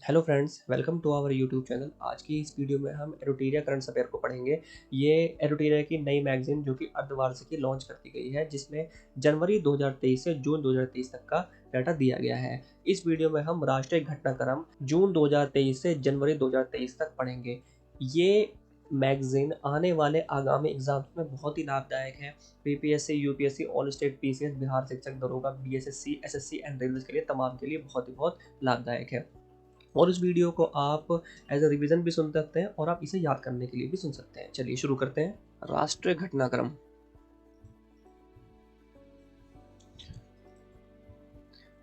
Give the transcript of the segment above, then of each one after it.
Hello friends, welcome to our YouTube channel. आज की इस वीडियो में हम एरोटीरिया करंट अफेयर को पढ़ेंगे। ये एरोटीरिया की नई मैगजीन जो कि अर्धवार्षिकी लॉन्च कर दी गई है, जिसमें जनवरी 2023 से जून 2023 तक का डाटा दिया गया है। इस वीडियो में हम राष्ट्रीय घटनाक्रम जून 2023 से जनवरी 2023 तक पढ़ेंगे। ये मैगजीन आने वाले आगामी एग्जाम्स में बहुत ही लाभदायक है। PPSC, UPSC, all state PCS, Bihar शिक्षक दरोगा, बीएसएससी, एसएससी एंड रेलवे के लिए तमाम के लिए बहुत लाभदायक है। और इस वीडियो को आप एज अ रिवीजन भी सुन सकते हैं और आप इसे याद करने के लिए भी सुन सकते हैं। चलिए शुरू करते हैं। राष्ट्रीय घटनाक्रम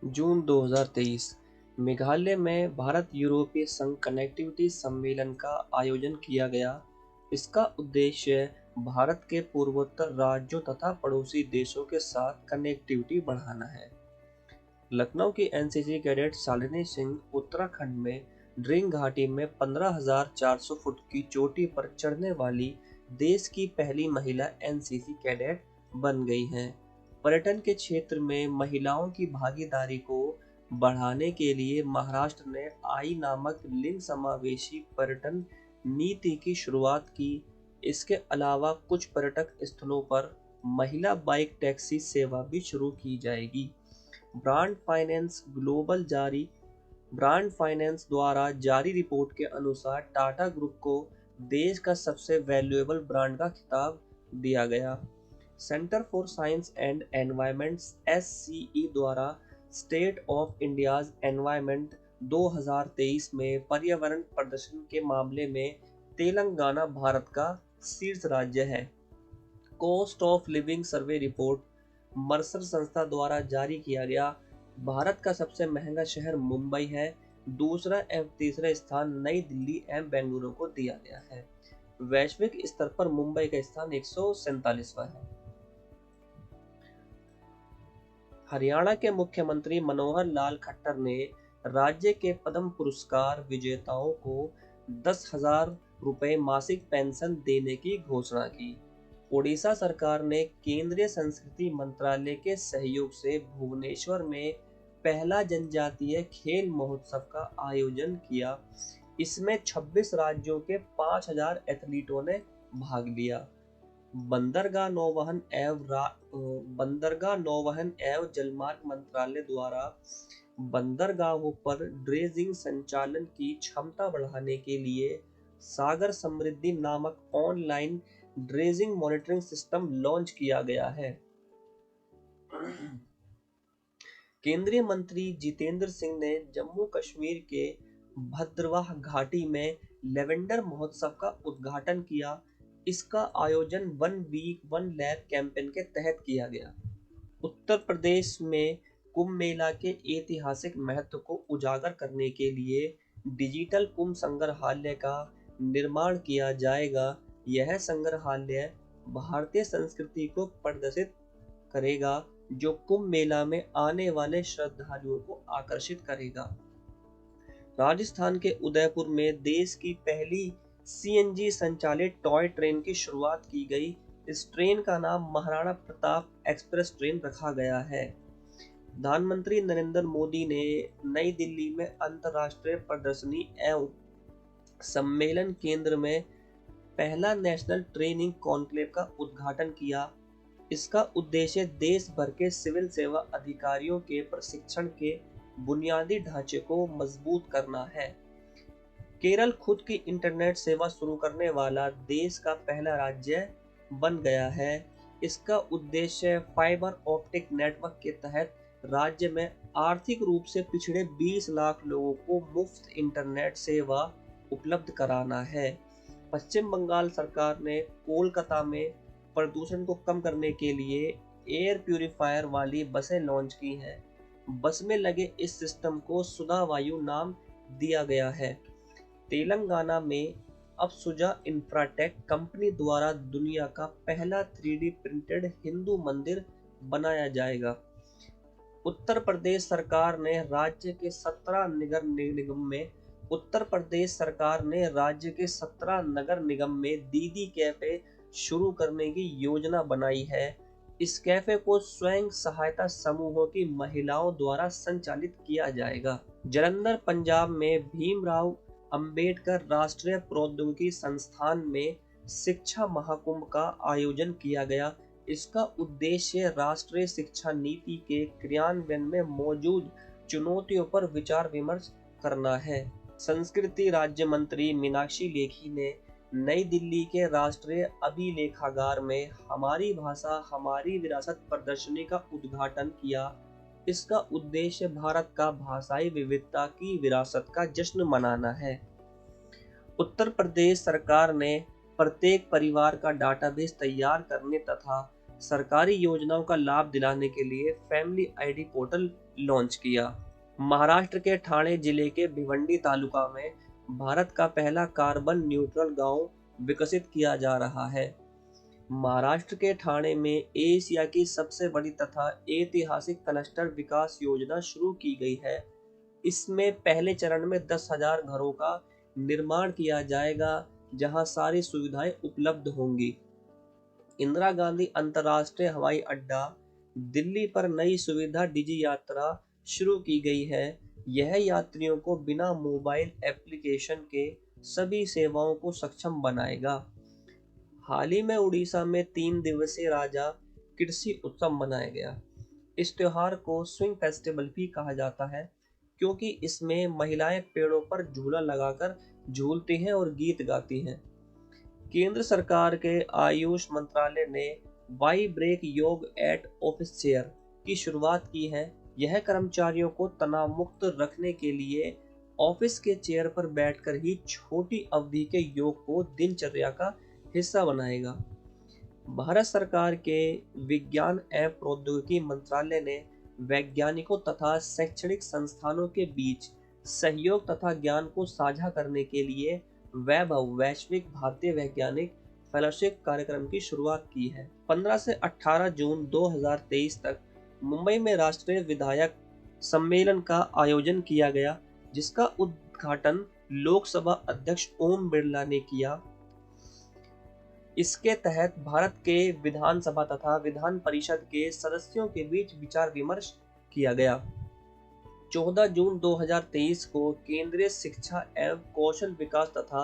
जून 2023। मेघालय में भारत यूरोपीय संघ कनेक्टिविटी सम्मेलन का आयोजन किया गया। इसका उद्देश्य भारत के पूर्वोत्तर राज्यों तथा पड़ोसी देशों के साथ कनेक्टिविटी बढ़ाना है। लखनऊ की एनसीसी कैडेट शालिनी सिंह उत्तराखंड में ड्रिंग घाटी में 15,400 फुट की चोटी पर चढ़ने वाली देश की पहली महिला एनसीसी कैडेट बन गई हैं। पर्यटन के क्षेत्र में महिलाओं की भागीदारी को बढ़ाने के लिए महाराष्ट्र ने आई नामक लिंग समावेशी पर्यटन नीति की शुरुआत की। इसके अलावा कुछ पर्यटक स्थलों पर महिला बाइक टैक्सी सेवा भी शुरू की जाएगी। ब्रांड फाइनेंस द्वारा जारी रिपोर्ट के अनुसार टाटा ग्रुप को देश का सबसे वैल्यूएबल ब्रांड का खिताब दिया गया। Centre for science and environment (SCE) द्वारा स्टेट ऑफ इंडियाज एनवायरनमेंट 2023 में पर्यावरण प्रदर्शन के मामले में तेलंगाना भारत का शीर्ष राज्य है। Cost of living survey report Mercer संस्था द्वारा जारी किया गया। भारत का सबसे महंगा शहर मुंबई है। दूसरा एवं तीसरा स्थान नई दिल्ली एवं बेंगलुरु को दिया गया है। वैश्विक स्तर पर मुंबई का स्थान 147वां है। हरियाणा के मुख्यमंत्री मनोहर लाल खट्टर ने राज्य के पद्म पुरस्कार विजेताओं को 10,000 रुपए मासिक पेंशन देने की घोषणा की। ओडिशा सरकार ने केंद्रीय संस्कृति मंत्रालय के सहयोग से भुवनेश्वर में पहला जनजातीय खेल महोत्सव का आयोजन किया। इसमें 26 राज्यों के 5,000 एथलीटों ने भाग लिया। बंदरगाह नौवहन एवं जलमार्ग मंत्रालय द्वारा बंदरगाहों पर ड्रेजिंग संचालन की क्षमता बढ़ाने के लिए सागर समृद्धि नामक online dredging monitoring system launch किया गया है। केंद्रीय मंत्री जितेंद्र सिंह ने जम्मू कश्मीर के भद्रवाह घाटी में लेवेंडर महोत्सव का उद्घाटन किया। इसका आयोजन 1 वीक 1 लैब कैंपेन के तहत किया गया। उत्तर प्रदेश में कुंभ मेला के ऐतिहासिक महत्व को उजागर करने के लिए डिजिटल कुंभ संग्रहालय का निर्माण किया जाएगा। यह संग्रहालय भारतीय संस्कृति को प्रदर्शित करेगा, जो कुंभ मेला में आने वाले श्रद्धालुओं को आकर्षित करेगा। राजस्थान के उदयपुर में देश की पहली सीएनजी संचालित टॉय ट्रेन की शुरुआत की गई। इस ट्रेन का नाम महाराणा प्रताप एक्सप्रेस ट्रेन रखा गया है। प्रधानमंत्री नरेंद्र मोदी ने नई दिल्ली में अंतर्राष्ट्रीय प्रदर्शनी एवं सम्मेलन केंद्र में पहला नेशनल ट्रेनिंग कॉन्क्लेव का उद्घाटन किया। इसका उद्देश्य देश भर के सिविल सेवा अधिकारियों के प्रशिक्षण के बुनियादी ढांचे को मजबूत करना है। केरल खुद की इंटरनेट सेवा शुरू करने वाला देश का पहला राज्य बन गया है। इसका उद्देश्य फाइबर ऑप्टिक नेटवर्क के तहत राज्य में आर्थिक रूप से पिछड़े 20 लाख लोगों को मुफ्त इंटरनेट सेवा उपलब्ध कराना है। पश्चिम बंगाल सरकार ने कोलकाता में प्रदूषण को कम करने के लिए एयर प्यूरिफायर वाली बसें लॉन्च की हैं। बस में लगे इस सिस्टम को सुधा वायु नाम दिया गया है। तेलंगाना में अब सुजा इंफ्राटेक कंपनी द्वारा दुनिया का पहला 3D प्रिंटेड हिंदू मंदिर बनाया जाएगा। उत्तर प्रदेश सरकार ने राज्य के 17 नगर निगम में दीदी कैफे शुरू करने की योजना बनाई है। इस कैफे को स्वयं सहायता समूहों की महिलाओं द्वारा संचालित किया जाएगा। जालंधर पंजाब में भीमराव अंबेडकर राष्ट्रीय प्रौद्योगिकी संस्थान में शिक्षा महाकुंभ का आयोजन किया गया। इसका उद्देश्य राष्ट्रीय शिक्षा नीति के क्रियान्वयन में मौजूद चुनौतियों पर विचार विमर्श करना है। संस्कृति राज्य मंत्री मीनाक्षी लेखी ने नई दिल्ली के राष्ट्रीय अभिलेखागार में हमारी भाषा हमारी विरासत प्रदर्शनी का उद्घाटन किया। इसका उद्देश्य भारत का भाषाई विविधता की विरासत का जश्न मनाना है। उत्तर प्रदेश सरकार ने प्रत्येक परिवार का डाटाबेस तैयार करने तथा सरकारी योजनाओं का लाभ दिलाने के लिए फैमिली आईडी पोर्टल लॉन्च किया। महाराष्ट्र के ठाणे जिले के भिवंडी तालुका में भारत का पहला कार्बन न्यूट्रल गांव विकसित किया जा रहा है। महाराष्ट्र के ठाणे में एशिया की सबसे बड़ी तथा ऐतिहासिक क्लस्टर विकास योजना शुरू की गई है। इसमें पहले चरण में 10,000 घरों का निर्माण किया जाएगा, जहां सारी सुविधाएं उपलब्ध होंगी। इंदिरा गांधी अंतर्राष्ट्रीय हवाई अड्डा दिल्ली पर नई सुविधा डिजी यात्रा शुरू की गई है। यह यात्रियों को बिना मोबाइल एप्लीकेशन के सभी सेवाओं को सक्षम बनाएगा। हाल ही में उड़ीसा में 3 दिवसीय राजा कृषि उत्सव मनाया गया। इस त्योहार को स्विंग फेस्टिवल भी कहा जाता है, क्योंकि इसमें महिलाएं पेड़ों पर झूला लगाकर झूलती हैं और गीत गाती हैं। केंद्र सरकार के आयुष मंत्रालय ने वाई ब्रेक योग एट ऑफिस चेयर की शुरुआत की है। यह कर्मचारियों को तनाव मुक्त रखने के लिए ऑफिस के चेयर पर बैठकर ही छोटी अवधि के योग को दिनचर्या का हिस्सा बनाएगा। भारत सरकार के विज्ञान एवं प्रौद्योगिकी मंत्रालय ने वैज्ञानिकों तथा शैक्षणिक संस्थानों के बीच सहयोग तथा ज्ञान को साझा करने के लिए वैभव वैश्विक भारतीय वैज्ञानिक फेलोशिप कार्यक्रम की शुरुआत की है। 15 से 18 जून 2023 तक मुंबई में राष्ट्रीय विधायक सम्मेलन का आयोजन किया गया, जिसका उद्घाटन लोकसभा अध्यक्ष ओम बिरला ने किया। इसके तहत भारत के विधानसभा तथा विधान परिषद के सदस्यों के बीच विचार विमर्श किया गया। 14 जून 2023 को केंद्रीय शिक्षा एवं कौशल विकास तथा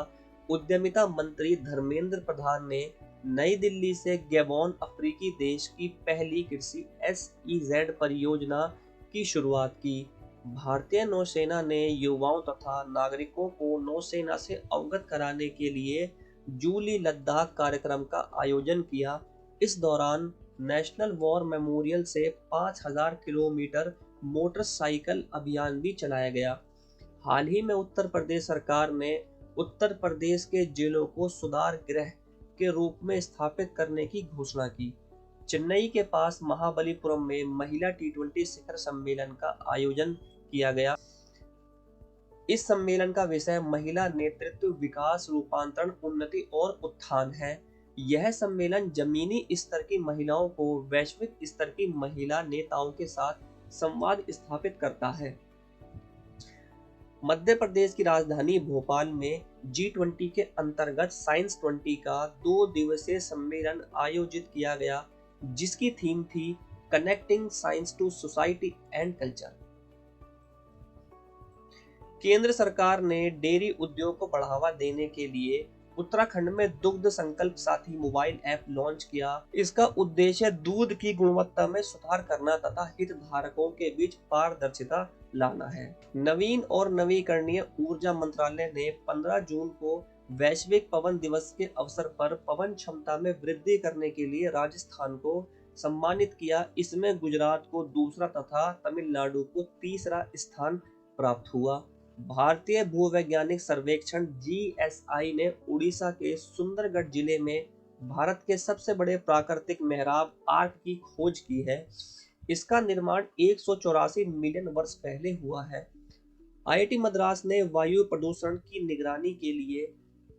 उद्यमिता मंत्री धर्मेंद्र प्रधान ने नई दिल्ली से गैबोन अफ्रीकी देश की पहली कृषि SEZ परियोजना की शुरुआत की। भारतीय नौसेना ने युवाओं तथा नागरिकों को नौसेना से अवगत कराने के लिए जूली लद्दाख कार्यक्रम का आयोजन किया। इस दौरान नेशनल वॉर मेमोरियल से 5,000 किलोमीटर मोटरसाइकिल अभियान भी चलाया गया। हाल ही में उत्तर प्रदेश सरकार ने उत्तर प्रदेश के जेलों को सुधार गृह के रूप में स्थापित करने की घोषणा की। चेन्नई के पास महाबलीपुरम में महिला T20 शिखर सम्मेलन का आयोजन किया गया। इस सम्मेलन का विषय महिला नेतृत्व, विकास, रूपांतरण, उन्नति और उत्थान है। यह सम्मेलन जमीनी स्तर की महिलाओं को वैश्विक स्तर की महिला नेताओं के साथ संवाद स्थापित करता है। मध्य प्रदेश की राजधानी भोपाल में G20 के अंतर्गत साइंस 20 का 2 दिवसीय सम्मेलन आयोजित किया गया, जिसकी थीम थी connecting science to society and culture. केंद्र सरकार ने डेयरी उद्योग को बढ़ावा देने के लिए उत्तराखंड में दुग्ध संकल्प साथी मोबाइल ऐप लॉन्च किया। इसका उद्देश्य दूध की गुणवत्ता में सुधार करना तथा हितधारकों के बीच पारदर्शिता लाना है। नवीन और नवीकरणीय ऊर्जा मंत्रालय ने 15 जून को वैश्विक पवन दिवस के अवसर पर पवन क्षमता में वृद्धि करने के लिए राजस्थान को सम्मानित किया। इसमें गुजरात को दूसरा तथा तमिलनाडु को तीसरा स्थान प्राप्त हुआ। भारतीय भूवैज्ञानिक सर्वेक्षण GSI ने उड़ीसा के सुंदरगढ़ जिले में भारत के सबसे बड़े प्राकृतिक मेहराब आर्क की खोज की है। इसका निर्माण 184 मिलियन वर्ष पहले हुआ है। IIT मद्रास ने वायु प्रदूषण की निगरानी के लिए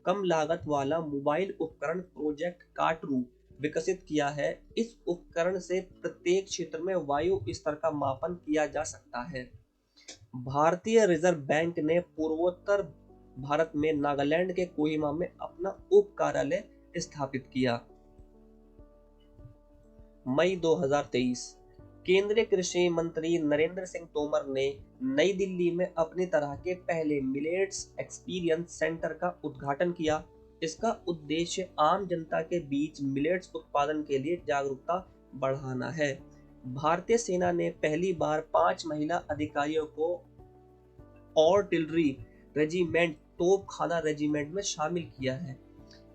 कम लागत वाला मोबाइल उपकरण प्रोजेक्ट काटरू विकसित किया है। इस उपकरण से प्रत्येक क्षेत्र में वायु स्तर का मापन किया जा सकता है। भारतीय रिजर्व बैंक ने पूर्वोत्तर भारत में नागालैंड के कोहिमा में अपना उप कार्यालय स्थापित किया। मई 2023। केंद्रीय कृषि मंत्री नरेंद्र सिंह तोमर ने नई दिल्ली में अपनी तरह के पहले मिलेट्स एक्सपीरियंस सेंटर का उद्घाटन किया। इसका उद्देश्य आम जनता के बीच मिलेट्स उत्पादन के लिए जागरूकता बढ़ाना है। भारतीय सेना ने पहली बार 5 महिला अधिकारियों को आर्टिलरी रेजिमेंट तोपखाना रेजिमेंट में शामिल किया है।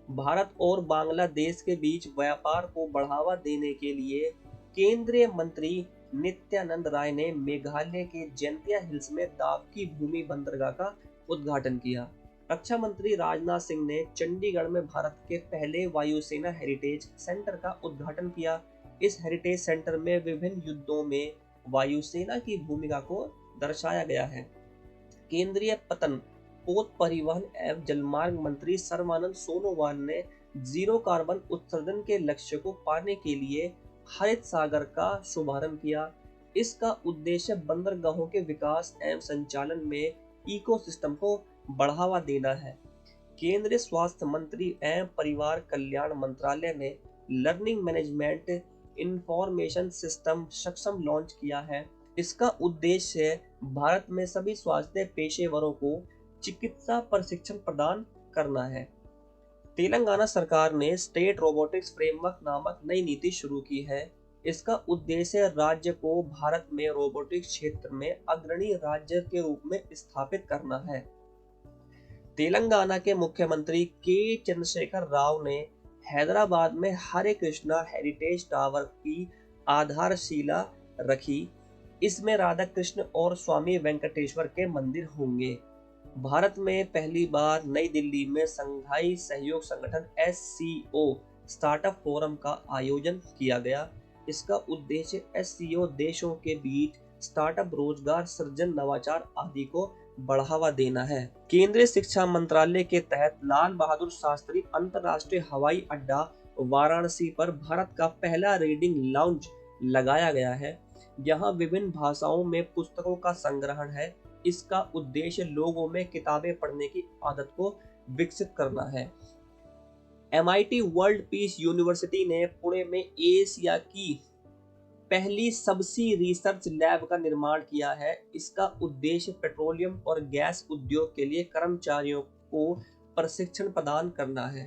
भारत और बांग्लादेश के बीच व्यापार को बढ़ावा देने के लिए केंद्रीय मंत्री नित्यानंद राय ने मेघालय के जैंतिया हिल्स में दावकी भूमि बंदरगाह का उद्घाटन किया। रक्षा मंत्री राजनाथ सिंह ने चंडीगढ़ में भारत के पहले वायुसेना हेरिटेज सेंटर का उद्घाटन किया। इस हेरिटेज सेंटर में विभिन्न युद्धों में वायुसेना की भूमिका को दर्शाया गया है। केंद्रीय पोत परिवहन एवं जलमार्ग मंत्री सर्बानंद सोनोवाल ने जीरो कार्बन उत्सर्जन के लक्ष्य को पाने के लिए हरित सागर का शुभारंभ किया। इसका उद्देश्य बंदरगाहों के विकास एवं संचालन में इकोसिस्टम को बढ़ावा देना है। केंद्रीय स्वास्थ्य मंत्री एवं परिवार कल्याण मंत्रालय ने लर्निंग मैनेजमेंट इंफॉर्मेशन सिस्टम सक्षम लॉन्च किया है। इसका उद्देश्य भारत में सभी स्वास्थ्य पेशेवरों को चिकित्सा प्रशिक्षण प्रदान करना है। तेलंगाना सरकार ने स्टेट रोबोटिक्स फ्रेमवर्क नामक नई नीति शुरू की है। इसका उद्देश्य राज्य को भारत में रोबोटिक्स क्षेत्र में अग्रणी राज्य के रूप में स्थापित करना है। तेलंगाना के मुख्यमंत्री के चंद्रशेखर राव ने हैदराबाद में हरे कृष्णा हेरिटेज टावर की आधारशिला रखी। इसमें राधा कृष्ण और स्वामी वेंकटेश्वर के मंदिर होंगे। भारत में पहली बार नई दिल्ली में शंघाई सहयोग संगठन SCO स्टार्टअप फोरम का आयोजन किया गया। इसका उद्देश्य SCO देशों के बीच स्टार्टअप, रोजगार सृजन, नवाचार आदि को बढ़ावा देना है। केंद्रीय शिक्षा मंत्रालय के तहत लाल बहादुर शास्त्री अंतर्राष्ट्रीय हवाई अड्डा वाराणसी पर भारत का पहला रीडिंग लाउंज लगाया गया है। यहाँ विभिन्न भाषाओं में पुस्तकों का संग्रहण है। इसका उद्देश्य लोगों में किताबें पढ़ने की आदत को विकसित करना है। MIT वर्ल्ड पीस यूनिवर्सिटी ने पुणे में एशिया की पहली सबसी रिसर्च लैब का निर्माण किया है। इसका उद्देश्य पेट्रोलियम और गैस उद्योग के लिए कर्मचारियों को प्रशिक्षण प्रदान करना है।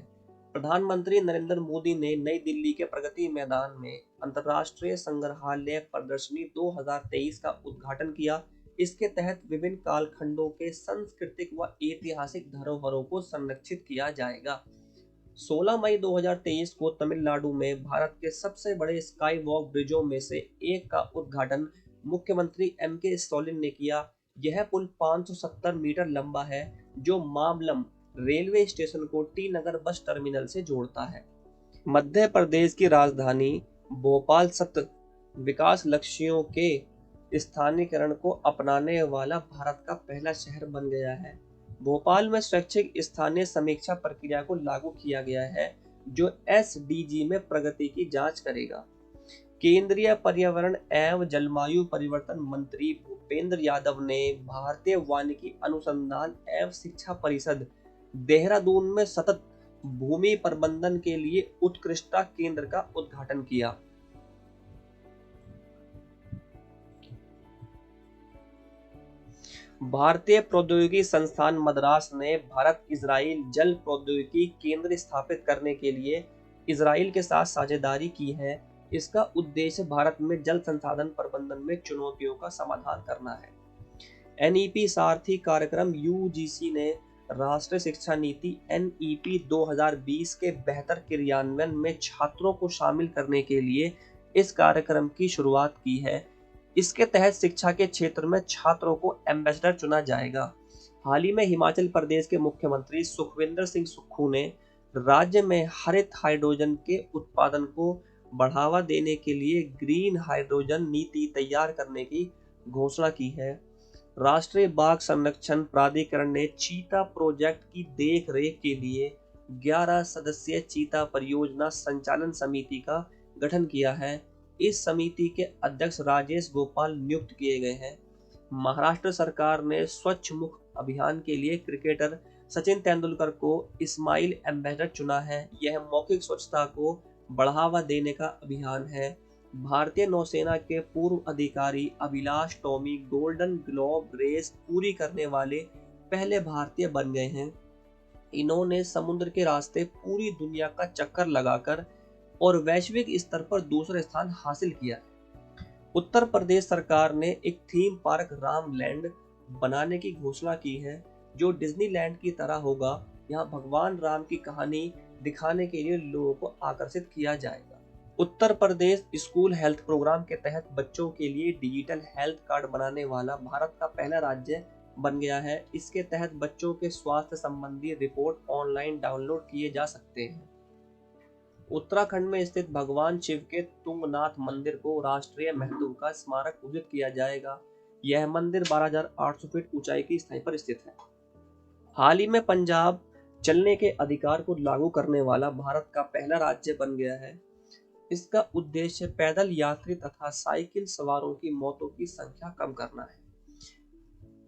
प्रधानमंत्री नरेंद्र मोदी ने नई दिल्ली के प्रगति मैदान में अंतर्राष्ट्रीय संग्रहालय प्रदर्शनी 2023 का उद्घाटन किया। इसके तहत विभिन्न कालखंडों के सांस्कृतिक व ऐतिहासिक धरोहरों को संरक्षित किया जाएगा। 16 मई 2023 को तमिलनाडु में भारत के सबसे बड़े स्काई वॉक ब्रिजों में से एक का उद्घाटन मुख्यमंत्री MK स्टालिन ने किया। यह पुल 570 मीटर लंबा है, जो मामलम रेलवे स्टेशन को टी नगर बस टर्मिनल से जोड़ता है। मध्य प्रदेश की राजधानी भोपाल सतत विकास लक्ष्यों के स्थानीयकरण को अपनाने वाला भारत का पहला शहर बन गया है। भोपाल में स्वैच्छिक स्थानीय समीक्षा प्रक्रिया को लागू किया गया है, जो SDG में प्रगति की जांच करेगा। केंद्रीय पर्यावरण एवं जलवायु परिवर्तन मंत्री भूपेंद्र यादव ने भारतीय वानिकी अनुसंधान एवं शिक्षा परिषद देहरादून में सतत भूमि प्रबंधन के लिए उत्कृष्टता केंद्र का उद्घाटन किया। भारतीय प्रौद्योगिकी संस्थान मद्रास ने भारत इजराइल जल प्रौद्योगिकी केंद्र स्थापित करने के लिए इजराइल के साथ साझेदारी की है। इसका उद्देश्य भारत में जल संसाधन प्रबंधन में चुनौतियों का समाधान करना है। NEP सारथी कार्यक्रम UGC ने राष्ट्रीय शिक्षा नीति NEP 2020 के बेहतर क्रियान्वयन में छात्रों को शामिल करने के लिए इस कार्यक्रम की शुरुआत की है। इसके तहत शिक्षा के क्षेत्र में छात्रों को एम्बेसडर चुना जाएगा। हाल ही में हिमाचल प्रदेश के मुख्यमंत्री सुखविंदर सिंह सुक्खू ने राज्य में हरित हाइड्रोजन के उत्पादन को बढ़ावा देने के लिए ग्रीन हाइड्रोजन नीति तैयार करने की घोषणा की है। राष्ट्रीय बाघ संरक्षण प्राधिकरण ने चीता प्रोजेक्ट की देखरेख के लिए 11 सदस्यीय चीता परियोजना संचालन समिति का गठन किया है। इस समिति के अध्यक्ष राजेश गोपाल नियुक्त किए गए हैं। महाराष्ट्र सरकार ने स्वच्छ मुख अभियान के लिए क्रिकेटर सचिन तेंदुलकर को इस्माइल एम्बेसडर चुना है। यह मौखिक स्वच्छता को बढ़ावा देने का अभियान है। भारतीय नौसेना के पूर्व अधिकारी Abhilash Tomy Golden Globe race पूरी करने वाले पहले भारतीय बन गए हैं। इन्होंने समुद्र के रास्ते पूरी दुनिया का चक्कर लगाकर और वैश्विक स्तर पर दूसरा स्थान हासिल किया है। उत्तर प्रदेश सरकार ने एक थीम पार्क रामलैंड बनाने की घोषणा की है, जो डिज्नीलैंड की तरह होगा। यहाँ भगवान राम की कहानी दिखाने के लिए लोगों को आकर्षित किया जाएगा। Uttar Pradesh school health programme के तहत बच्चों के लिए डिजिटल हेल्थ कार्ड बनाने वाला भारत का पहला राज्य बन गया है। इसके तहत बच्चों के स्वास्थ्य संबंधी रिपोर्ट ऑनलाइन डाउनलोड किए जा सकते हैं। उत्तराखंड में स्थित भगवान शिव के तुंगनाथ मंदिर को राष्ट्रीय महत्व का स्मारक घोषित किया जाएगा। यह मंदिर 12,800 फीट ऊंचाई की ऊंचाई पर स्थित है। हाल ही में पंजाब चलने के अधिकार को लागू करने वाला भारत का पहला राज्य बन गया है। इसका उद्देश्य पैदल यात्री तथा साइकिल सवारों की मौतों की संख्या कम करना है।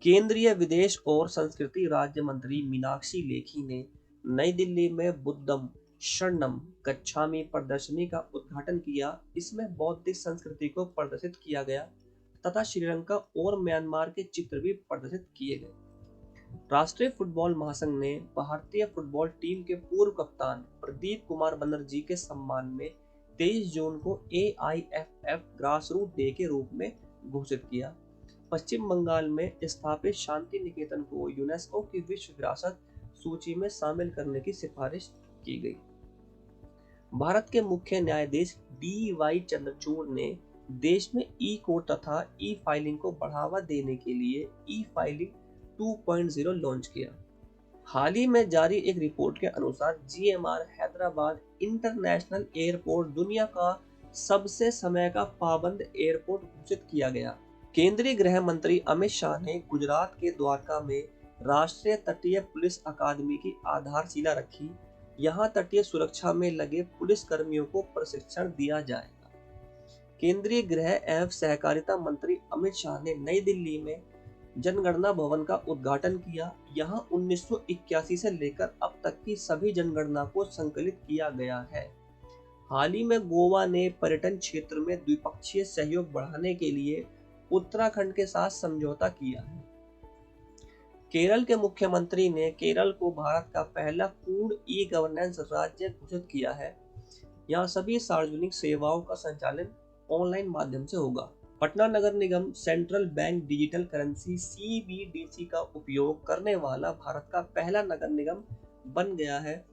केंद्रीय विदेश और संस्कृति राज्य मंत्री मीनाक्षी लेखी ने नई दिल्ली में बुद्धम शरणम गच्छामि प्रदर्शनी का उद्घाटन किया। इसमें बौद्धिक संस्कृति को प्रदर्शित किया गया तथा श्रीलंका और म्यांमार के चित्र भी प्रदर्शित किए गए। राष्ट्रीय फुटबॉल महासंघ ने भारतीय फुटबॉल टीम के पूर्व कप्तान प्रदीप कुमार बनर्जी के सम्मान में 23 जून को AIFF ग्रासरूट डे के रूप में घोषित किया। पश्चिम बंगाल में स्थापित शांति निकेतन को यूनेस्को की विश्व विरासत सूची में शामिल करने की सिफारिश की गई। भारत के मुख्य न्यायाधीश DY चंद्रचूड़ ने देश में ई-कोर्ट तथा ई-फाइलिंग को बढ़ावा देने के लिए ई-फाइलिंग 2.0 लॉन्च किया। हाल ही में जारी एक रिपोर्ट के अनुसार GMR हैदराबाद इंटरनेशनल एयरपोर्ट दुनिया का सबसे समय का पाबंद एयरपोर्ट घोषित किया गया। केंद्रीय गृह मंत्री अमित शाह ने गुजरात के द्वारका में राष्ट्रीय तटीय पुलिस अकादमी की आधारशिला रखी। यहाँ तटीय सुरक्षा में लगे पुलिस कर्मियों को प्रशिक्षण दिया जाएगा। केंद्रीय गृह एवं सहकारिता मंत्री अमित शाह ने नई दिल्ली में जनगणना भवन का उद्घाटन किया। यहाँ 1981 से लेकर अब तक की सभी जनगणना को संकलित किया गया है। हाल ही में गोवा ने पर्यटन क्षेत्र में द्विपक्षीय सहयोग बढ़ाने के लिए उत्तराखंड के साथ समझौता किया है। केरल के मुख्यमंत्री ने केरल को भारत का पहला पूर्ण ई-गवर्नेंस राज्य घोषित किया है। यहाँ सभी सार्वजनिक सेवाओं का संचालन ऑनलाइन माध्यम से होगा। पटना नगर निगम Central Bank digital currency CBDC का उपयोग करने वाला भारत का पहला नगर निगम बन गया है।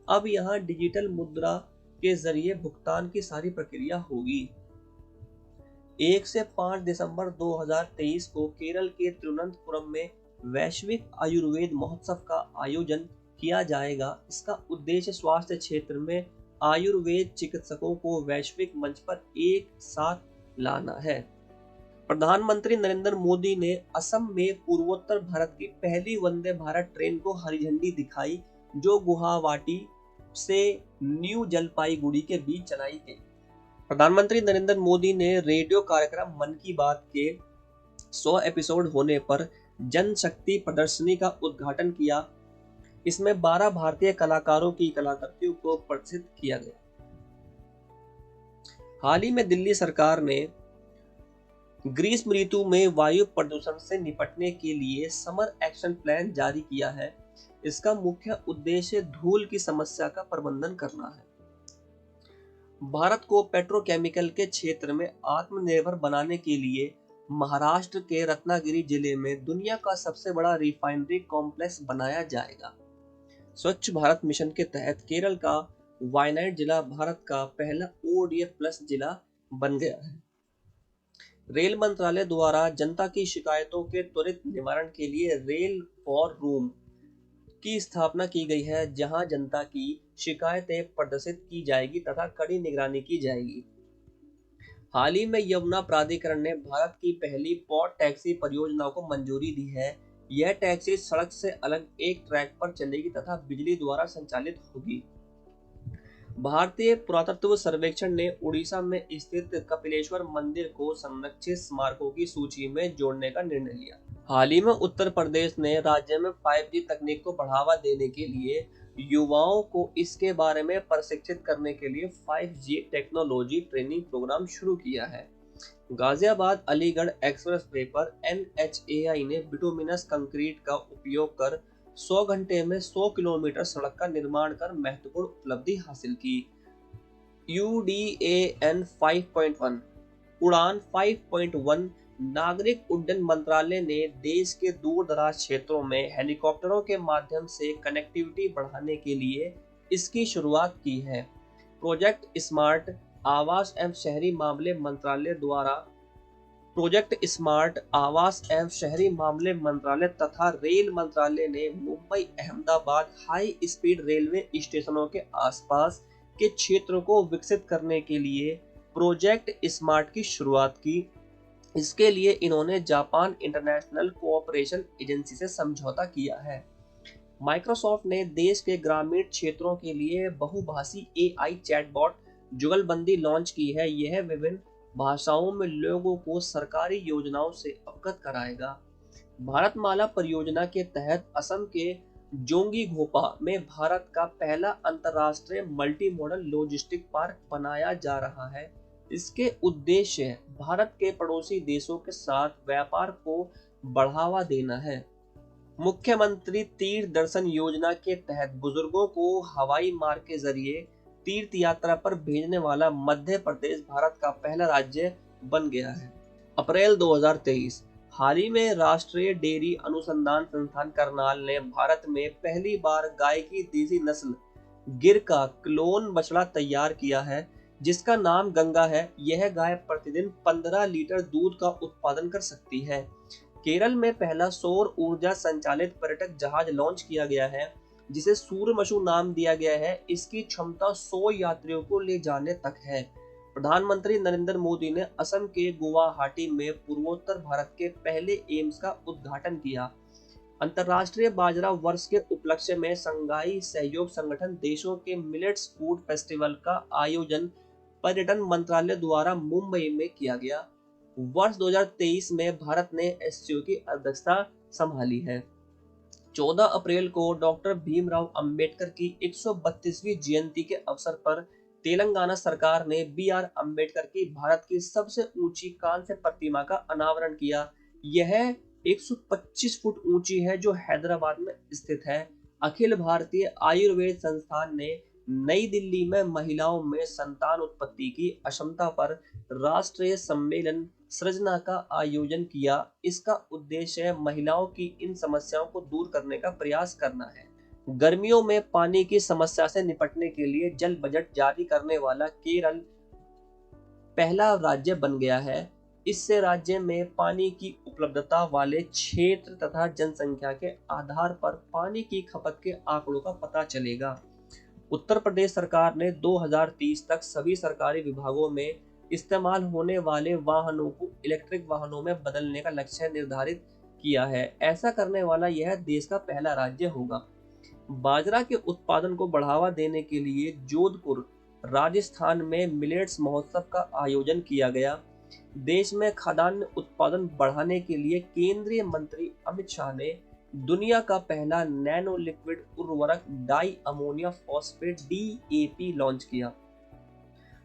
अब यहाँ डिजिटल मुद्रा के जरिए भुगतान की सारी प्रक्रिया होगी। 1 से 5 दिसंबर 2023 को केरल के तिरुवनंतपुरम में वैश्विक आयुर्वेद महोत्सव का आयोजन किया जाएगा। इसका उद्देश्य स्वास्थ्य क्षेत्र में आयुर्वेद चिकित्सकों को वैश्विक मंच पर एक साथ लाना है। प्रधानमंत्री नरेंद्र मोदी ने असम में पूर्वोत्तर भारत की पहली वंदे भारत ट्रेन को हरी झंडी दिखाई, जो गुवाहाटी से न्यू जलपाईगुड़ी के बीच चलाई गई। प्रधानमंत्री नरेंद्र मोदी ने रेडियो कार्यक्रम मन की बात के 100 एपिसोड होने पर जनशक्ति प्रदर्शनी का उद्घाटन किया। इसमें 12 भारतीय कलाकारों की कलाकृतियों को प्रदर्शित किया गया। हाल ही में दिल्ली सरकार ने ग्रीष्म ऋतु में वायु प्रदूषण से निपटने के लिए समर एक्शन प्लान जारी किया है। इसका मुख्य उद्देश्य धूल की समस्या का प्रबंधन करना है। भारत को पेट्रोकेमिकल के क्षेत्र में आत्मनिर्भर बनाने के लिए महाराष्ट्र के रत्नागिरी जिले में दुनिया का सबसे बड़ा रिफाइनरी कॉम्प्लेक्स बनाया जाएगा। स्वच्छ भारत मिशन के तहत केरल का वायनाड जिला भारत का पहला ODF प्लस जिला बन गया है। रेल मंत्रालय द्वारा जनता की शिकायतों के त्वरित निवारण के लिए रेल वॉर रूम की स्थापना की गई है, जहां जनता की शिकायतें प्रदर्शित की जाएगी तथा कड़ी निगरानी की जाएगी। हाल ही में यमुना प्राधिकरण ने भारत की पहली पॉड टैक्सी परियोजना को मंजूरी दी है। यह टैक्सी सड़क से अलग एक ट्रैक पर चलेगी तथा बिजली द्वारा संचालित होगी। भारतीय पुरातत्व सर्वेक्षण ने उड़ीसा में स्थित कपिलेश्वर मंदिर को संरक्षित स्मारकों की सूची में जोड़ने का निर्णय लिया। हाल ही में उत्तर प्रदेश ने राज्य में 5G तकनीक को बढ़ावा देने के लिए युवाओं को इसके बारे में प्रशिक्षित करने के लिए 5G टेक्नोलॉजी ट्रेनिंग प्रोग्राम शुरू किया है। गाजियाबाद अलीगढ़ एक्सप्रेसवे पर NHAI ने बिटुमिनस कंक्रीट का उपयोग कर 100 घंटे में 100 किलोमीटर सड़क का निर्माण कर महत्वपूर्ण उपलब्धि हासिल की। UDAN 5.1 उड़ान 5.1 नागरिक उड्डयन मंत्रालय ने देश के दूर दराज क्षेत्रों में हेलीकॉप्टरों के माध्यम से कनेक्टिविटी बढ़ाने के लिए इसकी शुरुआत की है। प्रोजेक्ट स्मार्ट आवास एवं शहरी मामले मंत्रालय द्वारा प्रोजेक्ट स्मार्ट आवास एवं शहरी मामले मंत्रालय तथा रेल मंत्रालय ने Mumbai Ahmedabad high speed railway स्टेशनों के आसपास के क्षेत्र को विकसित करने के लिए प्रोजेक्ट स्मार्ट की शुरुआत की। इसके लिए इन्होंने जापान इंटरनेशनल कोऑपरेशन एजेंसी से समझौता किया है। माइक्रोसॉफ्ट ने देश के ग्रामीण क्षेत्रों के लिए बहुभाषी AI चैटबॉट जुगलबंदी लॉन्च की है। यह विभिन्न भाषाओं में लोगों को सरकारी योजनाओं से अवगत कराएगा। भारतमाला परियोजना के तहत असम के जोंगीघोपा में भारत का पहला अंतर्राष्ट्रीय मल्टी मॉडल लॉजिस्टिक पार्क बनाया जा रहा है। इसके उद्देश्य भारत के पड़ोसी देशों के साथ व्यापार को बढ़ावा देना है। मुख्यमंत्री तीर्थ दर्शन योजना के तहत बुजुर्गों को हवाई मार्ग के जरिए तीर्थ यात्रा पर भेजने वाला मध्य प्रदेश भारत का पहला राज्य बन गया है। अप्रैल 2023 हाल ही में राष्ट्रीय डेयरी अनुसंधान संस्थान करनाल ने भारत में पहली बार गाय की देसी नस्ल गिर का क्लोन बछड़ा तैयार किया है, जिसका नाम गंगा है। यह गाय प्रतिदिन 15 लीटर दूध का उत्पादन कर सकती है। केरल में पहला सौर ऊर्जा संचालित पर्यटक जहाज लॉन्च किया गया है, जिसे सूर्यमशु नाम दिया गया है। इसकी क्षमता 100 यात्रियों को ले जाने तक है। प्रधानमंत्री नरेंद्र मोदी ने असम के गुवाहाटी में पूर्वोत्तर भारत के पहले एम्स का उद्घाटन किया। अंतर्राष्ट्रीय बाजरा वर्ष के उपलक्ष्य में संघाई सहयोग संगठन देशों के मिलेट्स फूड फेस्टिवल का आयोजन पर्यटन मंत्रालय द्वारा मुंबई में किया गया। वर्ष 2023 में भारत ने SCO की अध्यक्षता संभाली है। 14 अप्रैल को डॉक्टर भीमराव अंबेडकर की 132वीं जयंती के अवसर पर तेलंगाना सरकार ने BR अंबेडकर की भारत की सबसे ऊंची कांस्य प्रतिमा का अनावरण किया। यह 125 फुट ऊंची है, जो हैदराबाद में स्थित है। अखिल भारतीय आयुर्वेद संस्थान ने नई दिल्ली में महिलाओं में संतान उत्पत्ति की अक्षमता पर राष्ट्रीय सम्मेलन सृजना का आयोजन किया। इसका उद्देश्य महिलाओं की इन समस्याओं को दूर करने का प्रयास करना है। गर्मियों में पानी की समस्या से निपटने के लिए जल बजट जारी करने वाला केरल पहला राज्य बन गया है। इससे राज्य में पानी की उपलब्धता वाले क्षेत्र तथा जनसंख्या के आधार पर पानी की खपत के आंकड़ों का पता चलेगा। उत्तर प्रदेश सरकार ने 2030 तक सभी सरकारी विभागों में इस्तेमाल होने वाले वाहनों को इलेक्ट्रिक वाहनों में बदलने का लक्ष्य निर्धारित किया है। ऐसा करने वाला यह देश का पहला राज्य होगा। बाजरा के उत्पादन को बढ़ावा देने के लिए जोधपुर, राजस्थान में मिलेट्स महोत्सव का आयोजन किया गया। देश में खाद्यान्न उत्पादन बढ़ाने के लिए केंद्रीय मंत्री अमित शाह ने दुनिया का पहला नैनो लिक्विड उर्वरक di ammonia phosphate DAP launch किया।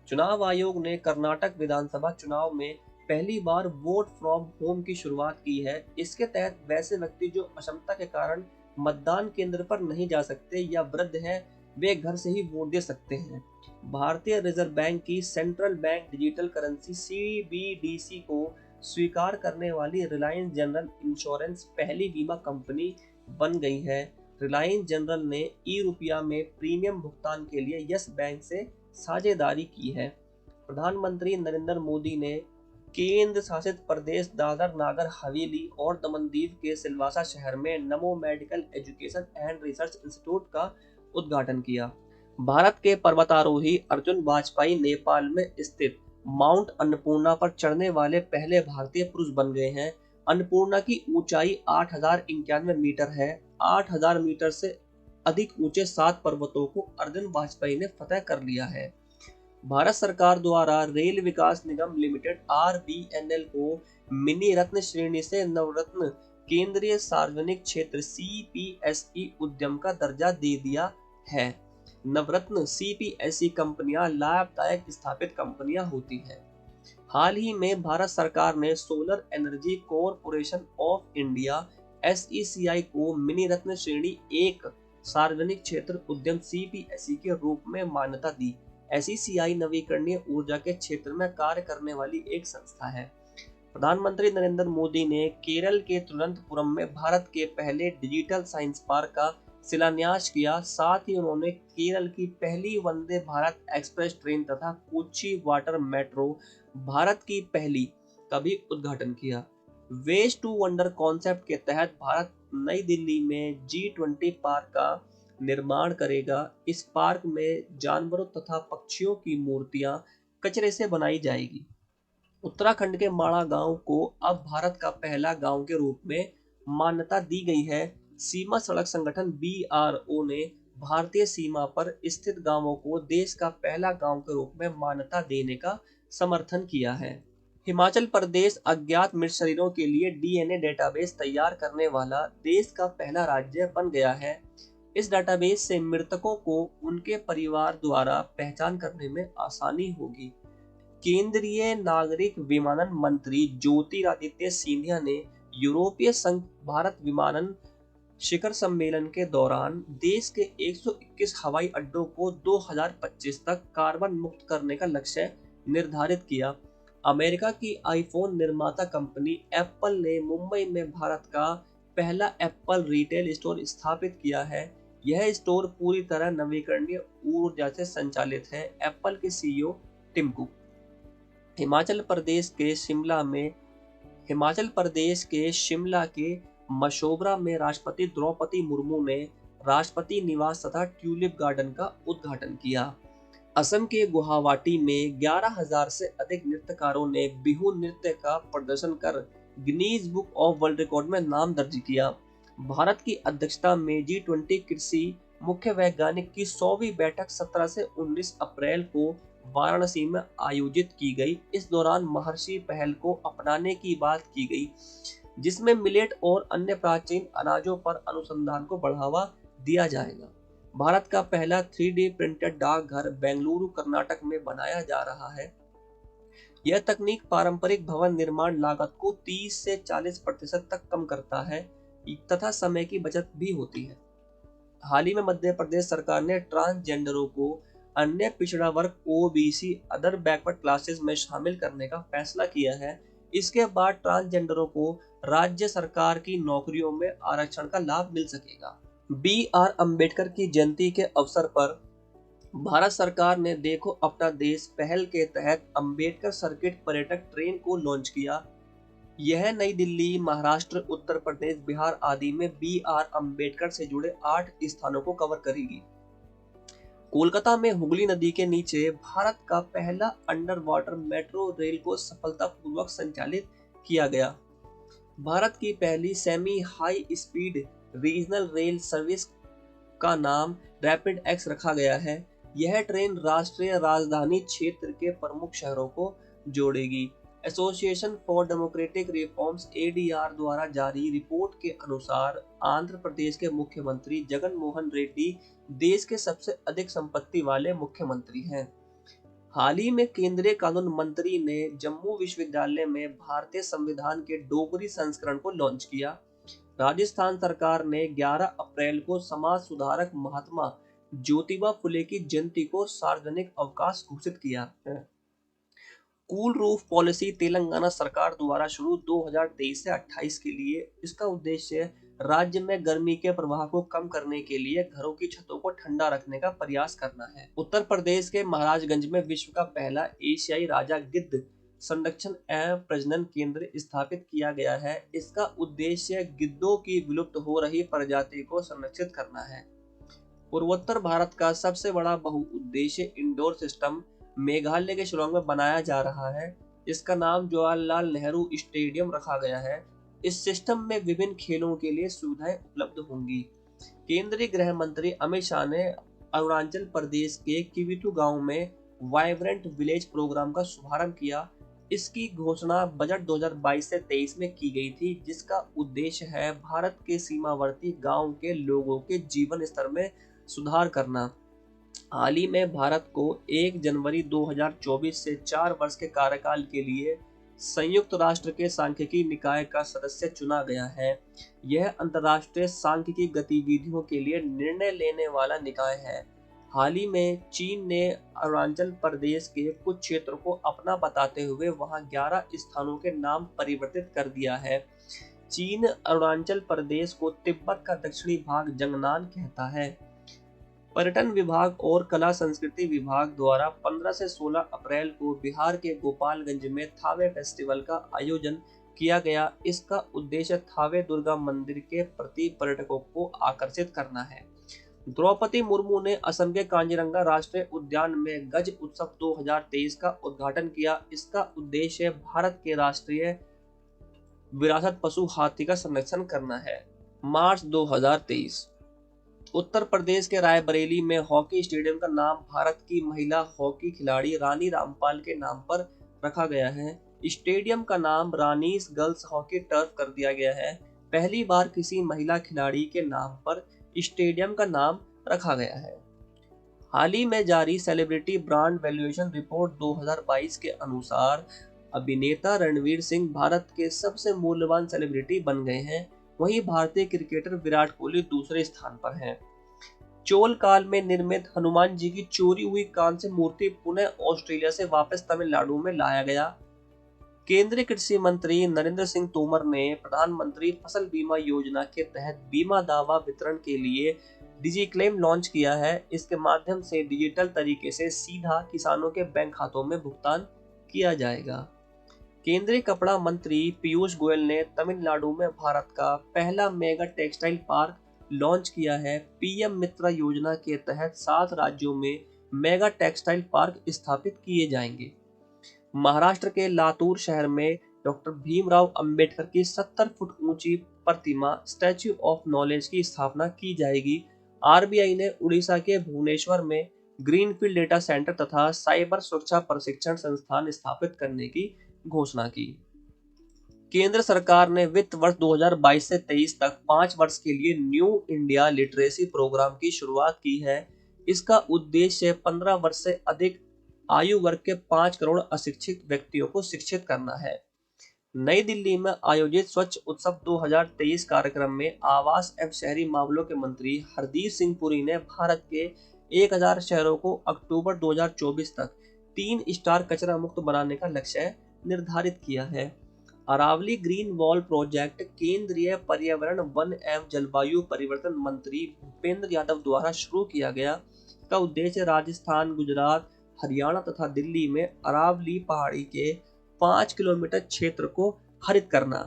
चुनाव आयोग ने कर्नाटक विधानसभा चुनाव में पहली बार वोट फ्रॉम होम की शुरुआत की है। इसके तहत वैसे व्यक्ति जो अक्षमता के कारण मतदान केंद्र पर नहीं जा सकते या वृद्ध हैं, वे घर से ही वोट दे सकते हैं। भारतीय रिजर्व बैंक की central Bank digital currency CBDC को स्वीकार करने वाली रिलायंस जनरल इंश्योरेंस पहली बीमा कंपनी बन गई है। रिलायंस जनरल ने ई-रुपया में प्रीमियम भुगतान के लिए यस बैंक से साझेदारी की है। प्रधानमंत्री नरेंद्र मोदी ने केंद्र शासित प्रदेश दादर नागर हवेली और दमन दीव के सिलवासा शहर में नमो medical education and research institute का उद्घाटन किया। भारत के पर्वतारोही अर्जुन वाजपेयी नेपाल में स्थित माउंट अन्नपूर्णा पर चढ़ने वाले पहले भारतीय पुरुष बन गए हैं। अन्नपूर्णा की ऊंचाई 8,091 मीटर है। 8,000 मीटर से अधिक ऊंचे 7 पर्वतों को अर्जुन वाजपेयी ने फतह कर लिया है। भारत सरकार द्वारा रेल विकास निगम लिमिटेड RVNL को मिनी रत्न श्रेणी से नवरत्न केंद्रीय सार्वजनिक क्षेत्र सीपीएसई उद्यम का दर्जा दे दिया है। नवरत्न सीपीएसई कंपनियां लाभदायक स्थापित कंपनियां होती हैं। हाल ही में भारत सरकार ने solar energy corporation of India SECI को मिनी रत्न श्रेणी 1 सार्वजनिक क्षेत्र उद्यम सीपीएसई के रूप में मान्यता दी। एसईसीआई नवीकरणीय ऊर्जा के क्षेत्र में कार्य करने वाली एक संस्था है। प्रधानमंत्री नरेंद्र मोदी ने केरल के तिरुवनंतपुरम में भारत के पहले डिजिटल साइंस पार्क का शिलान्यास किया। साथ ही उन्होंने केरल की पहली वंदे भारत एक्सप्रेस ट्रेन तथा कोच्चि वाटर मेट्रो भारत की पहली का भी उद्घाटन किया। वेस्ट टू वंडर कॉन्सेप्ट के तहत भारत नई दिल्ली में G20 पार्क का निर्माण करेगा। इस पार्क में जानवरों तथा पक्षियों की मूर्तियां कचरे से बनाई जाएगी। उत्तराखंड के माणा गांव को अब भारत का पहला गांव के रूप में मान्यता दी गई है। सीमा सड़क संगठन BRO ने भारतीय सीमा पर स्थित गांवों को देश का पहला गांव के रूप में मान्यता देने का समर्थन किया है। हिमाचल प्रदेश अज्ञात मृत शरीरों के लिए DNA डेटाबेस तैयार करने वाला देश का पहला राज्य बन गया है। इस डेटाबेस से मृतकों को उनके परिवार द्वारा पहचान करने में आसानी होगी। केंद्रीय नागरिक विमानन मंत्री ज्योतिरादित्य सिंधिया ने यूरोपीय संघ भारत विमानन शिखर सम्मेलन के दौरान देश के 121 हवाई अड्डों को 2025 तक कार्बन मुक्त करने का लक्ष्य निर्धारित किया। अमेरिका की आईफोन निर्माता कंपनी एप्पल ने मुंबई में भारत का पहला एप्पल रिटेल स्टोर स्थापित किया है। यह स्टोर पूरी तरह नवीकरणीय ऊर्जा से संचालित है। एप्पल के CEO Tim cook. Himachal Pradesh के शिमला के मशोबरा में राष्ट्रपति द्रौपदी मुर्मू ने राष्ट्रपति निवास तथा ट्यूलिप गार्डन का उद्घाटन किया। असम के गुवाहाटी में 11,000 से अधिक नृत्यकारों ने बिहू नृत्य का प्रदर्शन कर Guinness book of world record में नाम दर्ज किया। भारत की अध्यक्षता में G20 कृषि मुख्य वैज्ञानिक की 100वीं बैठक 17 से 19 अप्रैल को वाराणसी में आयोजित की गई। इस दौरान महर्षि पहल को अपनाने की बात की गई, जिसमें मिलेट और अन्य प्राचीन अनाजों पर अनुसंधान को बढ़ावा दिया जाएगा। भारत का पहला 3D प्रिंटेड डाकघर बेंगलुरु कर्नाटक में बनाया जा रहा है। यह तकनीक पारंपरिक भवन निर्माण लागत को 30 से 40% तक कम करता है तथा समय की बचत भी होती है। हाल ही में मध्य प्रदेश सरकार ने ट्रांसजेंडरों को अन्य पिछड़ा वर्ग OBC अदर बैकवर्ड क्लासेस में शामिल करने का फैसला किया है। इसके बाद ट्रांसजेंडरों को राज्य सरकार की नौकरियों में आरक्षण का लाभ मिल सकेगा। BR अम्बेडकर की जयंती के अवसर पर भारत सरकार ने देखो अपना देश पहल के तहत अम्बेडकर सर्किट पर्यटक ट्रेन को लॉन्च किया। यह नई दिल्ली, महाराष्ट्र, उत्तर प्रदेश, बिहार आदि में BR अम्बेडकर से जुड़े 8 स्थानों को कवर करेगी। कोलकाता में हुगली नदी के नीचे भारत का पहला अंडर वाटर मेट्रो रेल को सफलतापूर्वक संचालित किया गया। भारत की पहली semi high speed regional rail service का नाम रैपिड एक्स रखा गया है। यह ट्रेन राष्ट्रीय राजधानी क्षेत्र के प्रमुख शहरों को जोड़ेगी। Association for democratic reforms ADR द्वारा जारी रिपोर्ट के अनुसार आंध्र प्रदेश के मुख्यमंत्री जगन मोहन रेड्डी देश के सबसे अधिक संपत्ति वाले मुख्यमंत्री हैं। हाल ही में केंद्रीय कानून मंत्री ने जम्मू विश्वविद्यालय में भारतीय संविधान के डोगरी संस्करण को लॉन्च किया। राजस्थान सरकार ने 11 अप्रैल को समाज सुधारक महात्मा ज्योतिबा फुले की जयंती को सार्वजनिक अवकाश घोषित किया है। कूल रूफ पॉलिसी तेलंगाना सरकार द्वारा शुरू 2023 से 28 के लिए। इसका उद्देश्य राज्य में गर्मी के प्रभाव को कम करने के लिए घरों की छतों को ठंडा रखने का प्रयास करना है। उत्तर प्रदेश के महाराजगंज में विश्व का पहला एशियाई राजा गिद्ध संरक्षण एवं प्रजनन केंद्र स्थापित किया गया है। इसका उद्देश्य गिद्धों की विलुप्त हो रही प्रजाति को संरक्षित करना है। पूर्वोत्तर भारत का सबसे बड़ा बहुउद्देशीय इंडोर सिस्टम मेघालय के शिलांग में बनाया जा रहा है। इसका नाम जवाहरलाल नेहरू स्टेडियम रखा गया है। इस सिस्टम में विभिन्न खेलों के लिए सुविधाएं उपलब्ध होंगी। केंद्रीय गृह मंत्री अमित शाह ने अरुणाचल प्रदेश के किविथु गांव में वाइब्रेंट विलेज प्रोग्राम का शुभारंभ किया। इसकी घोषणा बजट 2022 से 23 में की गई थी, जिसका उद्देश्य है भारत के सीमावर्ती गांव के लोगों के जीवन स्तर में सुधार करना। हाल ही में भारत को 1 जनवरी 2024 से 4 वर्ष के कार्यकाल के लिए संयुक्त राष्ट्र के सांख्यिकी निकाय का सदस्य चुना गया है। यह अंतर्राष्ट्रीय सांख्यिकी गतिविधियों के लिए निर्णय लेने वाला निकाय है। हाल ही में चीन ने अरुणाचल प्रदेश के कुछ क्षेत्रों को अपना बताते हुए वहां 11 स्थानों के नाम परिवर्तित कर दिया है। चीन अरुणाचल प्रदेश को तिब्बत का दक्षिणी भाग जंगनान कहता है। पर्यटन विभाग और कला संस्कृति विभाग द्वारा 15 से 16 अप्रैल को बिहार के गोपालगंज में थावे फेस्टिवल का आयोजन किया गया। इसका उद्देश्य थावे दुर्गा मंदिर के प्रति पर्यटकों को आकर्षित करना है। द्रौपदी मुर्मू ने असम के कांजीरंगा राष्ट्रीय उद्यान में गज उत्सव 2023 का उद्घाटन किया। इसका उद्देश्य भारत के राष्ट्रीय विरासत पशु हाथी का संरक्षण करना है। मार्च 2023 उत्तर प्रदेश के रायबरेली में हॉकी स्टेडियम का नाम भारत की महिला हॉकी खिलाड़ी रानी रामपाल के नाम पर रखा गया है। स्टेडियम का नाम रानीस गर्ल्स हॉकी टर्फ कर दिया गया है। पहली बार किसी महिला खिलाड़ी के नाम पर स्टेडियम का नाम रखा गया है। हाल ही में जारी सेलिब्रिटी ब्रांड वैल्यूएशन रिपोर्ट 2022 के अनुसार अभिनेता रणवीर सिंह भारत के सबसे मूल्यवान सेलिब्रिटी बन गए हैं। वहीं भारतीय क्रिकेटर विराट कोहली दूसरे स्थान पर हैं। चोल काल में निर्मित हनुमान जी की चोरी हुई कांस्य मूर्ति पुनः ऑस्ट्रेलिया से वापस तमिलनाडु में लाया गया। केंद्रीय कृषि मंत्री नरेंद्र सिंह तोमर ने प्रधानमंत्री फसल बीमा योजना के तहत बीमा दावा वितरण के लिए डिजिक्लेम लॉन्च किया है। इसके माध्यम से डिजिटल तरीके से सीधा किसानों के बैंक खातों में भुगतान किया जाएगा। केंद्रीय कपड़ा मंत्री पीयूष गोयल ने तमिलनाडु में भारत का पहला मेगा टेक्सटाइल पार्क लॉन्च किया है। पीएम मित्रा योजना के तहत 7 राज्यों में मेगा टेक्सटाइल पार्क स्थापित किए जाएंगे। महाराष्ट्र के लातूर शहर में डॉक्टर भीमराव अंबेडकर की 70 फुट ऊंची प्रतिमा स्टैच्यू ऑफ नॉलेज की स्थापना की जाएगी। आरबीआई ने उड़ीसा के भुवनेश्वर में ग्रीनफील्ड डेटा सेंटर तथा साइबर सुरक्षा प्रशिक्षण संस्थान स्थापित करने की घोषणा की। केंद्र सरकार ने वित्त वर्ष 2022 से 23 तक 5 वर्ष के लिए न्यू इंडिया लिटरेसी प्रोग्राम की शुरुआत की है। इसका उद्देश्य 15 वर्ष से अधिक आयु वर्ग के 5 करोड़ अशिक्षित व्यक्तियों को शिक्षित करना है। नई दिल्ली में आयोजित स्वच्छ उत्सव 2023 कार्यक्रम में आवास एवं शहरी मामलों के मंत्री हरदीप सिंह पुरी ने भारत के 1000 शहरों को अक्टूबर 2024 तक 3 स्टार कचरा मुक्त बनाने का लक्ष्य निर्धारित किया है। अरावली ग्रीन वॉल प्रोजेक्ट केंद्रीय पर्यावरण, वन एवं जलवायु परिवर्तन मंत्री भूपेंद्र यादव द्वारा शुरू किया गया। इसका उद्देश्य राजस्थान, गुजरात, हरियाणा तथा दिल्ली में अरावली पहाड़ी के 5 किलोमीटर क्षेत्र को हरित करना।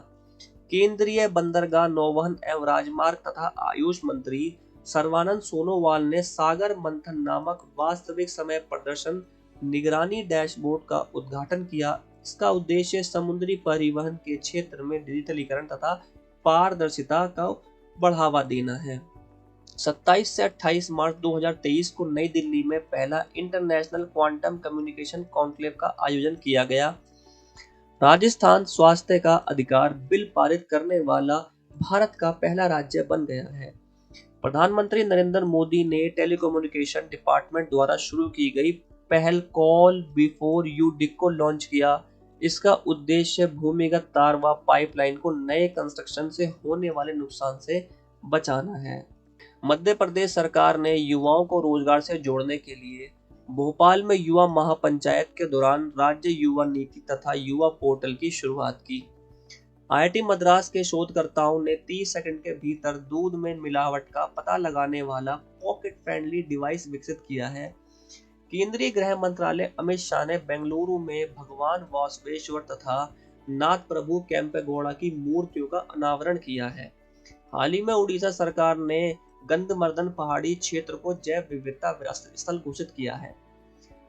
केंद्रीय बंदरगाह, नौवहन एवं राजमार्ग तथा आयुष मंत्री सर्बानंद सोनोवाल ने सागर मंथन नामक वास्तविक समय प्रदर्शन निगरानी डैशबोर्ड का उद्घाटन किया। इसका उद्देश्य समुद्री परिवहन के क्षेत्र में डिजिटलीकरण तथा पारदर्शिता को बढ़ावा देना है। 27 से 28 मार्च 2023 को नई दिल्ली में पहला इंटरनेशनल क्वांटम कम्युनिकेशन कॉन्क्लेव का आयोजन किया गया। राजस्थान स्वास्थ्य का अधिकार बिल पारित करने वाला भारत का पहला राज्य बन गया है। प्रधानमंत्री नरेंद्र मोदी ने टेलीकम्युनिकेशन डिपार्टमेंट द्वारा शुरू की गई पहल कॉल बिफोर यू डिग को लॉन्च किया। इसका उद्देश्य भूमिगत तार व पाइपलाइन को नए कंस्ट्रक्शन से होने वाले नुकसान से बचाना है। मध्य प्रदेश सरकार ने युवाओं को रोजगार से जोड़ने के लिए भोपाल में युवा महापंचायत के दौरान राज्य युवा नीति तथा युवा पोर्टल की शुरुआत की। आईआईटी मद्रास के शोधकर्ताओं ने 30 सेकंड के भीतर दूध में मिलावट का पता लगाने वाला पॉकेट फ्रेंडली डिवाइस विकसित किया है। केंद्रीय गृह मंत्रालय अमित शाह ने बेंगलुरु में भगवान वासवेश्वर तथा नाथ प्रभु केम्पेगौड़ा की मूर्तियों का अनावरण किया है। हाल ही में उड़ीसा सरकार ने गंधमर्दन पहाड़ी क्षेत्र को जैव विविधता विरासत स्थल घोषित किया है।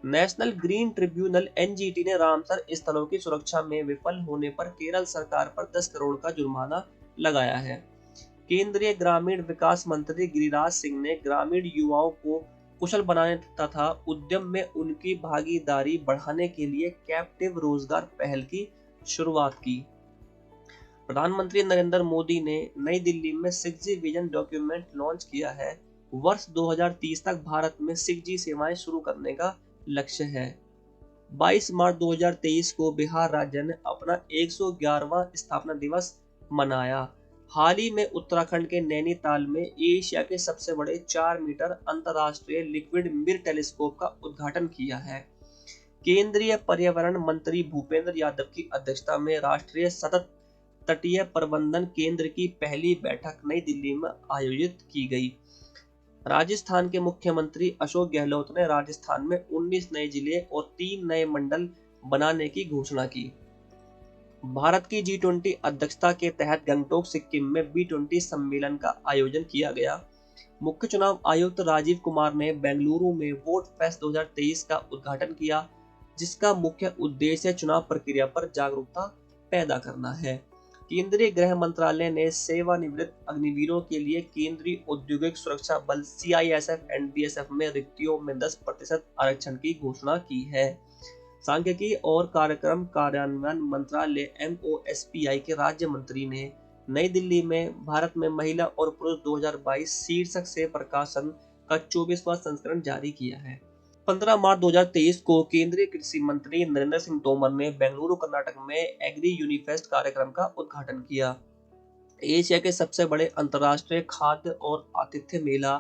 नेशनल ग्रीन ट्रिब्यूनल एनजीटी ने रामसर स्थलों की सुरक्षा में विफल होने पर केरल सरकार पर 10 करोड़ का जुर्माना लगाया है। केंद्रीय ग्रामीण विकास मंत्री गिरिराज सिंह ने ग्रामीण युवाओं को कुशल बनाने तथा उद्यम में उनकी भागीदारी बढ़ाने के लिए कैप्टिव रोजगार पहल की शुरुआत की। प्रधानमंत्री नरेंद्र मोदी ने नई दिल्ली में 6G विजन डॉक्यूमेंट लॉन्च किया है। वर्ष 2030 तक भारत में 6G सेवाएं शुरू करने का लक्ष्य है। 22 मार्च 2023 को बिहार राज्य ने अपना 111वां स्थापना दिवस मनाया। हाल ही में उत्तराखंड के नैनीताल में एशिया के सबसे बड़े 4 मीटर अंतर्राष्ट्रीय लिक्विड मिरर टेलीस्कोप का उद्घाटन किया है। केंद्रीय पर्यावरण मंत्री भूपेंद्र यादव की अध्यक्षता में राष्ट्रीय सतत तटीय प्रबंधन केंद्र की पहली बैठक नई दिल्ली में आयोजित की गई। राजस्थान के मुख्यमंत्री अशोक गहलोत ने राजस्थान में 19 नए जिले और 3 नए मंडल बनाने की घोषणा की। भारत की G20 अध्यक्षता के तहत गंगटोक सिक्किम में B20 सम्मेलन का आयोजन किया गया। मुख्य चुनाव आयुक्त राजीव कुमार ने बेंगलुरु में वोट फेस्ट 2023 का उद्घाटन किया, जिसका मुख्य उद्देश्य चुनाव प्रक्रिया पर जागरूकता पैदा करना है। केंद्रीय गृह मंत्रालय ने सेवानिवृत्त अग्निवीरों के लिए केंद्रीय औद्योगिक सुरक्षा बल CISF and BSF में रिक्तियों में 10% आरक्षण की घोषणा की है। सांख्यिकी और कार्यक्रम कार्यान्वयन मंत्रालय MOSPI के राज्य मंत्री ने नई दिल्ली में भारत में महिला और पुरुष 2022 शीर्षक से प्रकाशन का 24वां संस्करण जारी किया है। 15 मार्च 2023 को केंद्रीय कृषि मंत्री नरेंद्र सिंह तोमर ने बेंगलुरु कर्नाटक में एग्री यूनिफेस्ट कार्यक्रम का उद्घाटन किया। एशिया के सबसे बड़े अंतर्राष्ट्रीय खाद्य और आतिथ्य मेला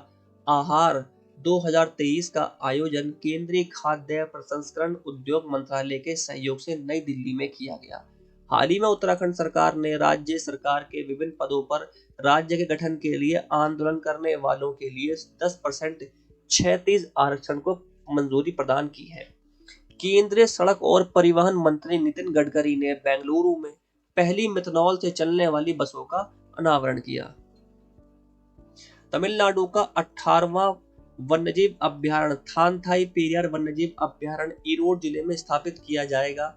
आहार 2023 का आयोजन केंद्रीय खाद्य प्रसंस्करण उद्योग मंत्रालय के सहयोग से नई दिल्ली में किया गया। हाल ही में उत्तराखंड सरकार ने राज्य सरकार के विभिन्न पदों पर राज्य के गठन के लिए आंदोलन करने वालों के लिए 10% क्षैतिज आरक्षण को मंजूरी प्रदान की है। केंद्रीय सड़क और परिवहन मंत्री नितिन गडकरी ने बेंगलुरु में पहली मिथनॉल से चलने वाली बसों का अनावरण किया। तमिलनाडु का 18वां वन्यजीव अभ्यारण्य थानथाई पेरियार वन्यजीव अभ्यारण्य ईरोड जिले में स्थापित किया जाएगा।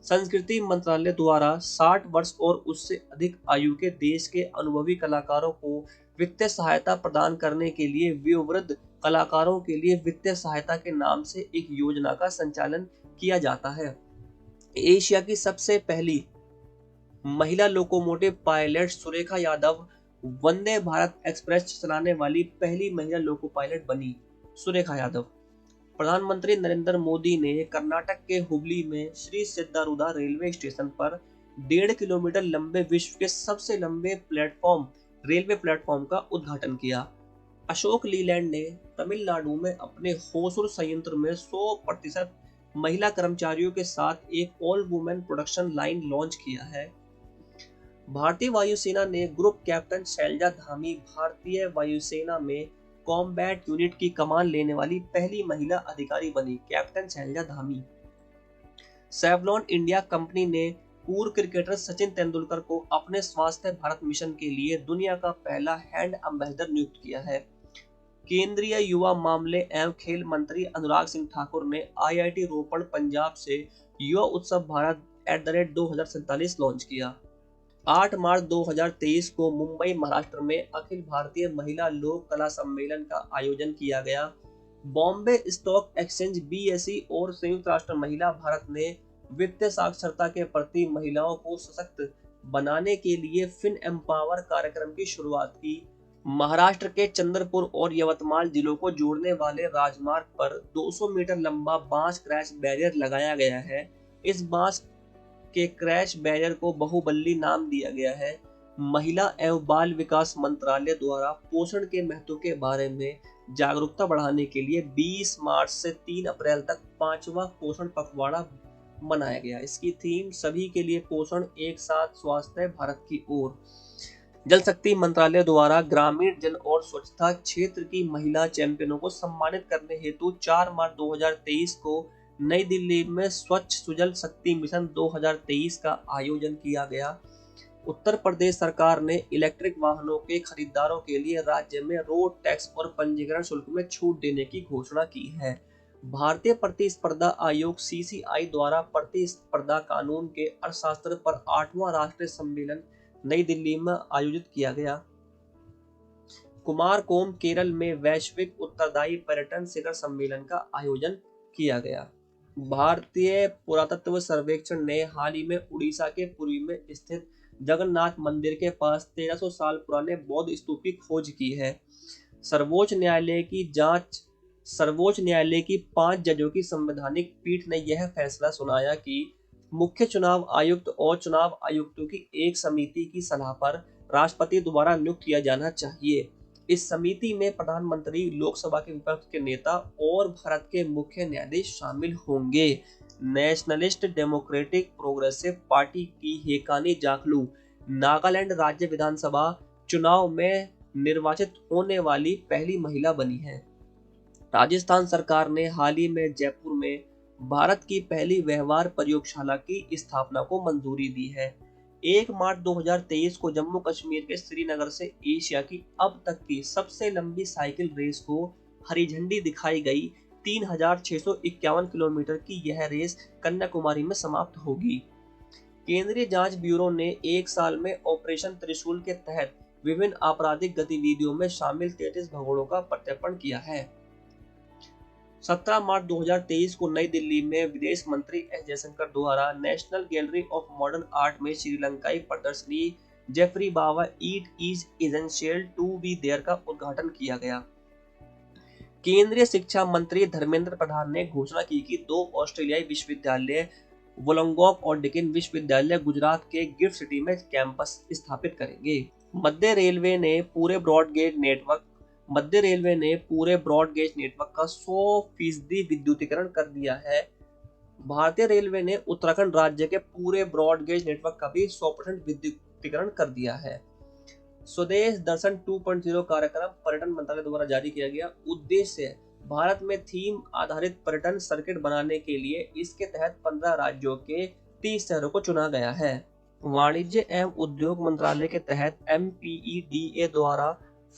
संस्कृति मंत्रालय द्वारा 60 वर्ष और उससे अधिक आयु के देश के अनुभवी कलाकारों को वित्तीय सहायता प्रदान करने के लिए वयोवृद्ध कलाकारों के लिए वित्तीय सहायता के नाम से एक योजना का संचालन किया जाता है। एशिया की सबसे पहली महिला locomotive pilot Surekha Yadav Vande Bharat express चलाने वाली पहली महिला लोको पायलट बनी। सुरेखा यादव। प्रधानमंत्री नरेंद्र मोदी ने कर्नाटक के हुबली में श्री सिद्धारूढ़ा रेलवे स्टेशन पर 1.5 किलोमीटर लंबे विश्व के सबसे लंबे रेलवे प्लेटफॉर्म का उद्घाटन किया। अशोक लीलैंड ने तमिलनाडु में अपने होसुर संयंत्र में 100% महिला कर्मचारियों के साथ एक all women production line launch किया है। भारतीय वायुसेना ने ग्रुप कैप्टन शैलजा धामी भारतीय वायुसेना में कॉम्बैट यूनिट की कमान लेने वाली पहली महिला अधिकारी बनी। Captain Shailja Dhami. Savlon India company ने पूर्व क्रिकेटर सचिन तेंदुलकर को अपने स्वास्थ्य भारत मिशन के लिए दुनिया का पहला हैंड एम्बेसडर नियुक्त किया है। केंद्रीय युवा मामले एवं खेल मंत्री अनुराग सिंह ठाकुर ने IIT रोपड़ पंजाब से युवा उत्सव भारत @2047 लॉन्च किया। 8 मार्च 2023 को मुंबई महाराष्ट्र में अखिल भारतीय महिला लोक कला सम्मेलन का आयोजन किया गया। बॉम्बे स्टॉक एक्सचेंज BSE और संयुक्त राष्ट्र महिला भारत ने वित्तीय साक्षरता के प्रति महिलाओं को सशक्त बनाने के लिए फिन एम्पावर कार्यक्रम की शुरुआत की। महाराष्ट्र के चंद्रपुर और यवतमाल जिलों को जोड़ने वाले राजमार्ग पर 200 मीटर लंबा बांस क्रैश बैरियर लगाया गया है। इस बांस के क्रैश बैरियर को बाहुबली नाम दिया गया है। महिला एवं बाल विकास मंत्रालय द्वारा पोषण के महत्व के बारे में जागरूकता बढ़ाने के लिए 20 मार्च से 3 अप्रैल तक 5वां पोषण पखवाड़ा मनाया गया। इसकी थीम सभी के लिए पोषण एक साथ स्वास्थ्य भारत की ओर। जल शक्ति मंत्रालय द्वारा ग्रामीण जल और स्वच्छता क्षेत्र की महिला चैंपियनों को सम्मानित करने हेतु 4 मार्च 2023 को नई दिल्ली में स्वच्छ सुजल शक्ति मिशन 2023 का आयोजन किया गया। उत्तर प्रदेश सरकार ने इलेक्ट्रिक वाहनों के खरीदारों के लिए राज्य में रोड टैक्स और पंजीकरण शुल्क में छूट देने की घोषणा की है। भारतीय प्रतिस्पर्धा आयोग CCI द्वारा प्रतिस्पर्धा कानून के अर्थशास्त्र पर 8वां राष्ट्रीय सम्मेलन नई दिल्ली में आयोजित किया गया। कुमारकोम केरल में वैश्विक उत्तरदायी पर्यटन शिखर सम्मेलन का आयोजन किया गया। भारतीय पुरातत्व सर्वेक्षण ने हाल ही में उड़ीसा के पुरी में स्थित जगन्नाथ मंदिर के पास 1300 साल पुराने बौद्ध स्तूप की खोज की है। सर्वोच्च न्यायालय की 5 जजों की संवैधानिक पीठ ने यह फैसला सुनाया कि मुख्य चुनाव आयुक्त और चुनाव आयुक्तों की एक समिति की सलाह पर राष्ट्रपति द्वारा नियुक्त किया जाना चाहिए। इस समिति में प्रधानमंत्री, लोकसभा के विपक्ष के नेता और भारत के मुख्य न्यायाधीश शामिल होंगे। नेशनलिस्ट डेमोक्रेटिक प्रोग्रेसिव पार्टी की हेकानी जाखलू नागालैंड राज्य विधानसभा चुनाव में निर्वाचित होने वाली पहली महिला बनी है। राजस्थान सरकार ने हाल ही में जयपुर में भारत की पहली व्यवहार प्रयोगशाला की स्थापना को मंजूरी दी है। 1 मार्च 2023 को जम्मू कश्मीर के श्रीनगर से एशिया की अब तक की सबसे लंबी साइकिल रेस को हरी झंडी दिखाई गई। 3651 किलोमीटर की यह रेस कन्याकुमारी में समाप्त होगी। केंद्रीय जांच ब्यूरो ने 1 साल में ऑपरेशन त्रिशूल के तहत विभिन्न आपराधिक गतिविधियों में शामिल 33 भगोड़ों का प्रत्यर्पण किया है। 17 मार्च 2023 को नई दिल्ली में विदेश मंत्री एस जयशंकर द्वारा National Gallery of Modern Art में श्रीलंकाई प्रदर्शनी Geoffrey Bawa it is essential to be there का उद्घाटन किया गया। केंद्रीय शिक्षा मंत्री धर्मेंद्र प्रधान ने घोषणा की कि 2 ऑस्ट्रेलियाई विश्वविद्यालय वोलोंगोक और डिकिन विश्वविद्यालय गुजरात के गिफ्ट सिटी में कैंपस स्थापित करेंगे। मध्य रेलवे ने पूरे ब्रॉडगेज नेटवर्क का 100% विद्युतीकरण कर दिया है। भारतीय रेलवे ने उत्तराखंड राज्य के पूरे ब्रॉडगेज नेटवर्क का भी 100% विद्युतीकरण कर दिया है। स्वदेश दर्शन 2.0 कार्यक्रम पर्यटन मंत्रालय द्वारा जारी किया गया। उद्देश्य भारत में थीम आधारित पर्यटन सर्किट बनाने के लिए इसके तहत 15 राज्यों के 30 शहरों को चुना गया है। वाणिज्य एवं उद्योग मंत्रालय के तहत MPEDA द्वारा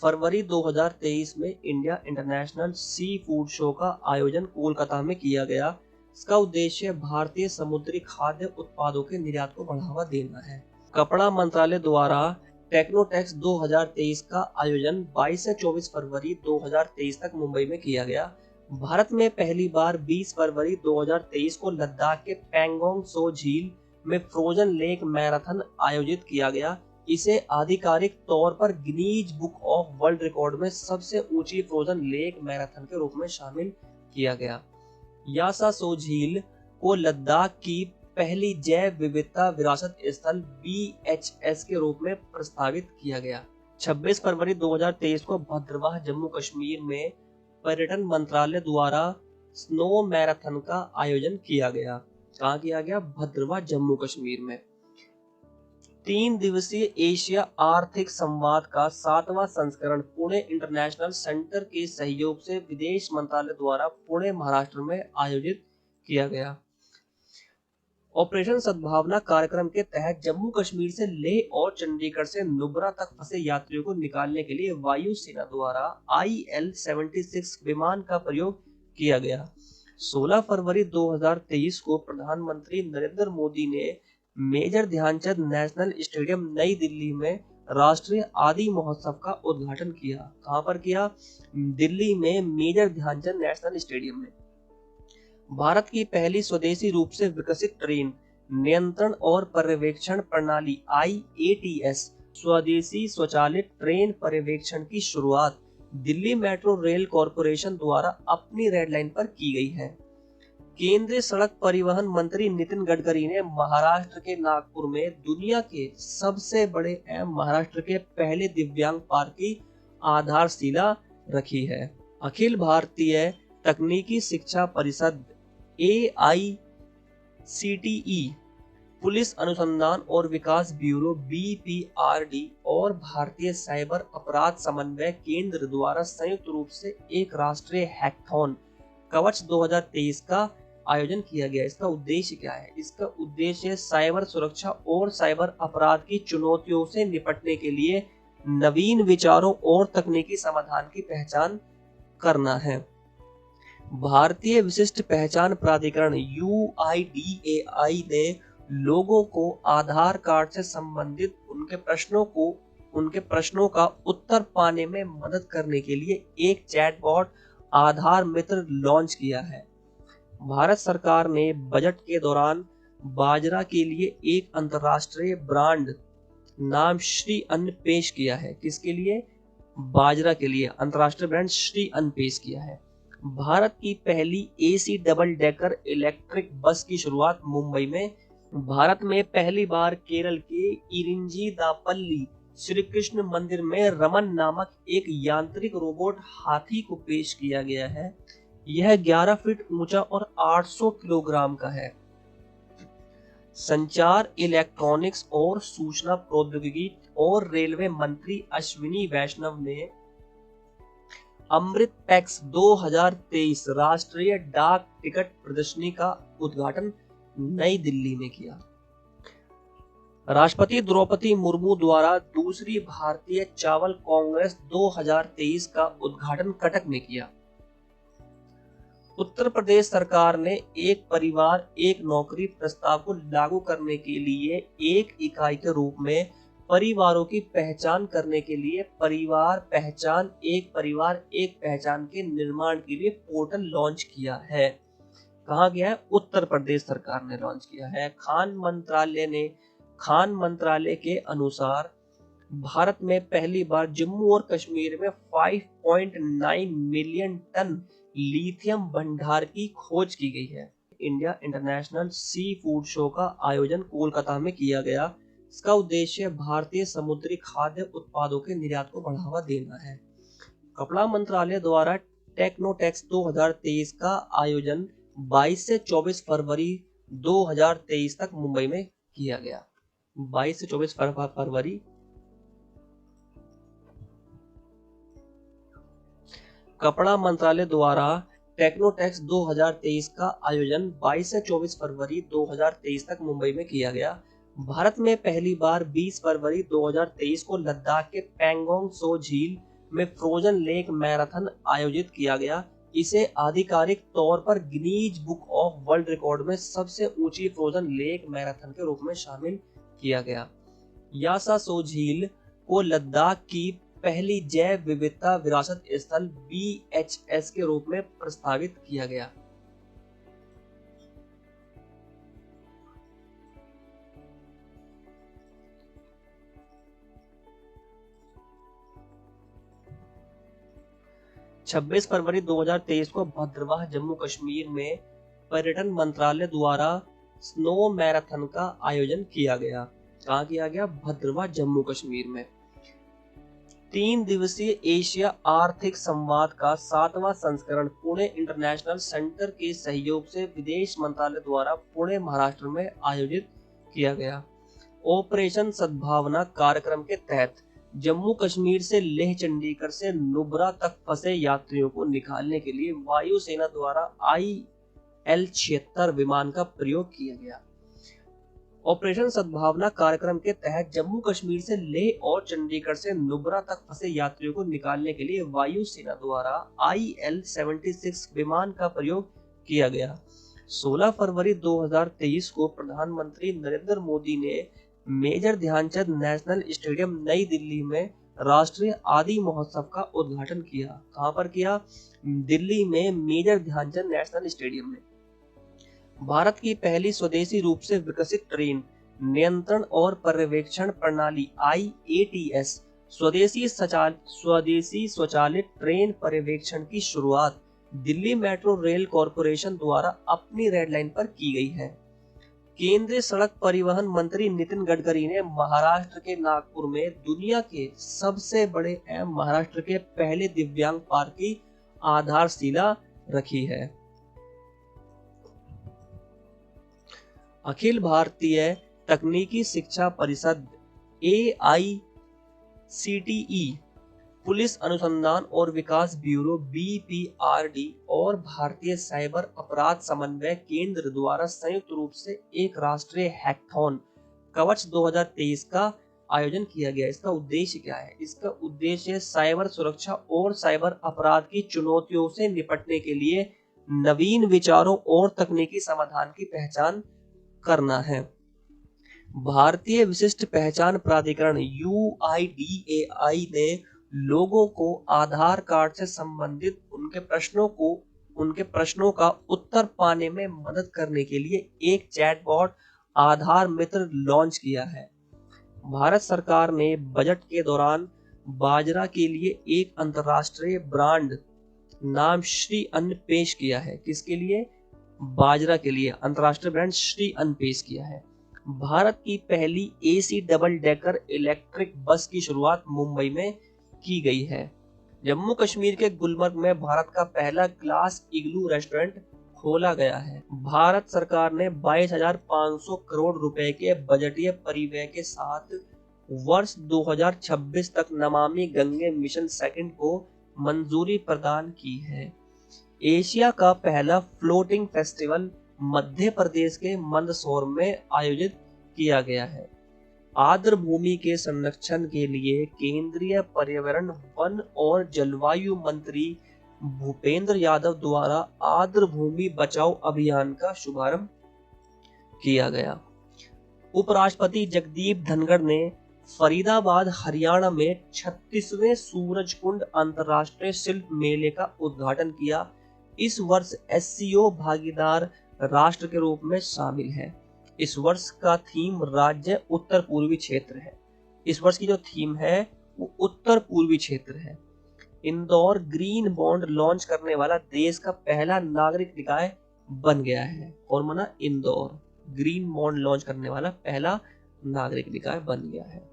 फरवरी 2023 में India international sea food show का आयोजन कोलकाता में किया गया। इसका उद्देश्य भारतीय समुद्री खाद्य उत्पादों के निर्यात को बढ़ावा देना है। कपड़ा मंत्रालय द्वारा टेक्नोटेक्स 2023 का आयोजन 22 से 24 फरवरी 2023 तक मुंबई में किया गया। भारत में पहली बार 20 फरवरी 2023 को लद्दाख के पैंगोंग सो झील में फ्रोजन लेक मैराथन आयोजित किया गया। इसे आधिकारिक तौर पर Guinness book of world record में सबसे ऊंची फ्रोजन लेक मैराथन के रूप में शामिल किया गया। यासा सो झील को लद्दाख की पहली जैव विविधता विरासत स्थल BHS के रूप में प्रस्तावित किया गया। 26 फरवरी 2023 को भद्रवाह जम्मू कश्मीर में पर्यटन मंत्रालय द्वारा स्नो मैराथन का आयोजन किया गया। कहाँ किया गया? भद्रवाह जम्मू कश्मीर में। 3 दिवसीय एशिया आर्थिक संवाद का 7वां संस्करण पुणे इंटरनेशनल सेंटर के सहयोग से विदेश मंत्रालय द्वारा पुणे महाराष्ट्र में आयोजित किया गया। ऑपरेशन सद्भावना कार्यक्रम के तहत जम्मू कश्मीर से लेह और चंडीगढ़ से नुब्रा तक फंसे यात्रियों को निकालने के लिए वायुसेना द्वारा IL-76 विमान का प्रयोग किया गया। 16 फरवरी 2023 को प्रधानमंत्री नरेंद्र मोदी ने मेजर ध्यानचंद नेशनल स्टेडियम नई दिल्ली में राष्ट्रीय आदि महोत्सव का उद्घाटन किया। कहां पर किया? दिल्ली में मेजर ध्यानचंद नेशनल स्टेडियम में। भारत की पहली स्वदेशी रूप से विकसित ट्रेन नियंत्रण और पर्यवेक्षण प्रणाली IATS स्वदेशी स्वचालित ट्रेन पर्यवेक्षण की शुरुआत दिल्ली मेट्रो रेल कॉरपोरेशन द्वारा अपनी रेड लाइन पर की गई है। केंद्रीय सड़क परिवहन मंत्री नितिन गडकरी ने महाराष्ट्र के नागपुर में दुनिया के सबसे बड़े एवं महाराष्ट्र के पहले दिव्यांग पार्क की आधारशिला रखी है। अखिल भारतीय तकनीकी शिक्षा परिषद AICTE, पुलिस अनुसंधान और विकास ब्यूरो BPRD और भारतीय साइबर अपराध समन्वय केंद्र द्वारा संयुक्त रूप से एक राष्ट्रीय हैकाथॉन कवच 2023 का आयोजन किया गया। इसका उद्देश्य क्या है? इसका उद्देश्य साइबर सुरक्षा और साइबर अपराध की चुनौतियों से निपटने के लिए नवीन विचारों और तकनीकी समाधान की पहचान करना है। भारतीय विशिष्ट पहचान प्राधिकरण UIDAI ने लोगों को आधार कार्ड से संबंधित उनके प्रश्नों को उनके प्रश्नों का उत्तर पाने में मदद करने के लिए एक चैटबॉट आधार मित्र लॉन्च किया है। भारत सरकार ने बजट के दौरान बाजरा के लिए एक अंतर्राष्ट्रीय ब्रांड नाम श्री अन्न पेश किया है। किसके लिए? बाजरा के लिए अंतर्राष्ट्रीय ब्रांड श्री अन्न पेश किया है। भारत की पहली AC double decker electric bus की शुरुआत मुंबई में। भारत में पहली बार केरल के इरिंजी दापल्ली श्री कृष्ण मंदिर में रमन नामक एक यांत्रिक रोबोट हाथी को पेश किया गया है। यह 11 फीट ऊंचा और 800 किलोग्राम का है। संचार, इलेक्ट्रॉनिक्स और सूचना प्रौद्योगिकी और रेलवे मंत्री अश्विनी वैष्णव ने अमृत पैक्स 2023 राष्ट्रीय डाक टिकट प्रदर्शनी का उद्घाटन नई दिल्ली में किया। राष्ट्रपति द्रौपदी मुर्मू द्वारा दूसरी भारतीय चावल कांग्रेस 2023 का उद्घाटन कटक में किया। उत्तर प्रदेश सरकार ने एक परिवार एक नौकरी प्रस्ताव को लागू करने के लिए एक इकाई के रूप में परिवारों की पहचान करने के लिए परिवार पहचान एक परिवार एक पहचान के निर्माण के लिए पोर्टल लॉन्च किया है। कहा गया है? उत्तर प्रदेश सरकार ने लॉन्च किया है। खान मंत्रालय के अनुसार भारत में पहली बार जम्मू और कश्मीर में 5.9 मिलियन टन लिथियम भंडार की खोज की गई है। India international sea food show का आयोजन कोलकाता में किया गया। इसका उद्देश्य भारतीय समुद्री खाद्य उत्पादों के निर्यात को बढ़ावा देना है। कपड़ा मंत्रालय द्वारा टेक्नोटेक्स 2023 का आयोजन 22 से 24 फरवरी 2023 तक मुंबई में किया गया। 22 से 24 फरवरी कपड़ा मंत्रालय द्वारा टेक्नोटेक्स 2023 का आयोजन 22 से 24 फरवरी 2023 तक मुंबई में किया गया। भारत में पहली बार 20 फरवरी 2023 को लद्दाख के पैंगोंग सो झील में फ्रोजन लेक मैराथन आयोजित किया गया। इसे आधिकारिक तौर पर Guinness book of world record में सबसे ऊंची फ्रोजन लेक मैराथन के रूप में शामिल किया गया। यासा सो झील को लद्दाख की पहली जैव विविधता विरासत स्थल BHS के रूप में प्रस्तावित किया गया। छब्बीस फरवरी 2023 को भद्रवाह जम्मू कश्मीर में पर्यटन मंत्रालय द्वारा स्नो मैराथन का आयोजन किया गया। कहाँ किया गया? भद्रवाह जम्मू कश्मीर में। 3 दिवसीय एशिया आर्थिक संवाद का 7वां संस्करण पुणे इंटरनेशनल सेंटर के सहयोग से विदेश मंत्रालय द्वारा पुणे महाराष्ट्र में आयोजित किया गया। ऑपरेशन सद्भावना कार्यक्रम के तहत जम्मू कश्मीर से लेह चंडीगढ़ से नुब्रा तक फंसे यात्रियों को निकालने के लिए वायुसेना द्वारा IL-76 विमान का प्रयोग किया गया। ऑपरेशन सद्भावना कार्यक्रम के तहत जम्मू कश्मीर से लेह और चंडीगढ़ से नुब्रा तक फंसे यात्रियों को निकालने के लिए वायुसेना द्वारा IL-76 विमान का प्रयोग किया गया। 16 फरवरी 2023 को प्रधानमंत्री नरेंद्र मोदी ने मेजर ध्यानचंद नेशनल स्टेडियम नई दिल्ली में राष्ट्रीय आदि महोत्सव का उद्घाटन किया। कहां पर किया? दिल्ली में मेजर ध्यानचंद नेशनल स्टेडियम में। भारत की पहली स्वदेशी रूप से विकसित ट्रेन नियंत्रण और पर्यवेक्षण प्रणाली IATS स्वदेशी स्वचालित ट्रेन पर्यवेक्षण की शुरुआत दिल्ली मेट्रो रेल कॉरपोरेशन द्वारा अपनी रेड लाइन पर की गई है। केंद्रीय सड़क परिवहन मंत्री नितिन गडकरी ने महाराष्ट्र के नागपुर में दुनिया के सबसे बड़े एवं महाराष्ट्र के पहले दिव्यांग पार्क की आधारशिला रखी है। अखिल भारतीय तकनीकी शिक्षा परिषद AICTE पुलिस अनुसंधान और विकास ब्यूरो BPRD और भारतीय साइबर अपराध समन्वय केंद्र द्वारा संयुक्त रूप से एक राष्ट्रीय हैकाथॉन कवच 2023 का आयोजन किया गया। इसका उद्देश्य क्या है? इसका उद्देश्य साइबर सुरक्षा और साइबर अपराध की चुनौतियों से निपटने के लिए नवीन विचारों और तकनीकी समाधान की पहचान करना है। भारतीय विशिष्ट पहचान प्राधिकरण UIDAI ने लोगों को आधार कार्ड से संबंधित उनके प्रश्नों का उत्तर पाने में मदद करने के लिए एक चैटबॉट आधार मित्र लॉन्च किया है। भारत सरकार ने बजट के दौरान बाजरा के लिए एक अंतर्राष्ट्रीय ब्रांड नाम श्री अन्न पेश किया है। किसके लिए? बाजरा के लिए अंतर्राष्ट्रीय ब्रांड श्री अन्न पेश किया है। भारत की पहली AC double decker electric bus की शुरुआत मुंबई में की गई है। जम्मू कश्मीर के गुलमर्ग में भारत का पहला ग्लास इग्लू रेस्टोरेंट खोला गया है। भारत सरकार ने 22,500 करोड़ रुपए के बजटीय परिव्यय के साथ वर्ष 2026 तक नमामि गंगे मिशन सेकंड को मंजूरी प्रदान की है। एशिया का पहला फ्लोटिंग फेस्टिवल मध्य प्रदेश के मंदसौर में आयोजित किया गया है। आर्द्र भूमि के संरक्षण के लिए केंद्रीय पर्यावरण, वन और जलवायु मंत्री भूपेंद्र यादव द्वारा आर्द्र भूमि बचाओ अभियान का शुभारंभ किया गया। उपराष्ट्रपति जगदीप धनखड़ ने फरीदाबाद, हरियाणा में 36वें सूरजकुंड अंतर्राष्ट्रीय शिल्प मेले का उद्घाटन किया। इस वर्ष SCO भागीदार राष्ट्र के रूप में शामिल है। इस वर्ष का थीम राज्य उत्तर पूर्वी क्षेत्र है। इस वर्ष की जो थीम है वो उत्तर पूर्वी क्षेत्र है। इंदौर ग्रीन बॉन्ड लॉन्च करने वाला देश का पहला नागरिक निकाय बन गया है। और माना इंदौर ग्रीन बॉन्ड लॉन्च करने वाला पहला नागरिक निकाय बन गया है।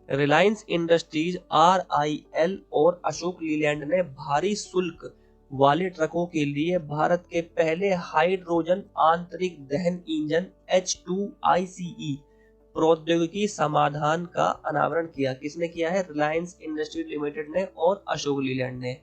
रिलायंस इंडस्ट्रीज RIL और अशोक लीलैंड ने भारी शुल्क वाले ट्रकों के लिए भारत के पहले हाइड्रोजन आंतरिक दहन इंजन H2ICE प्रौद्योगिकी समाधान का अनावरण किया। किसने किया है? रिलायंस इंडस्ट्रीज लिमिटेड ने और अशोक लीलैंड ने।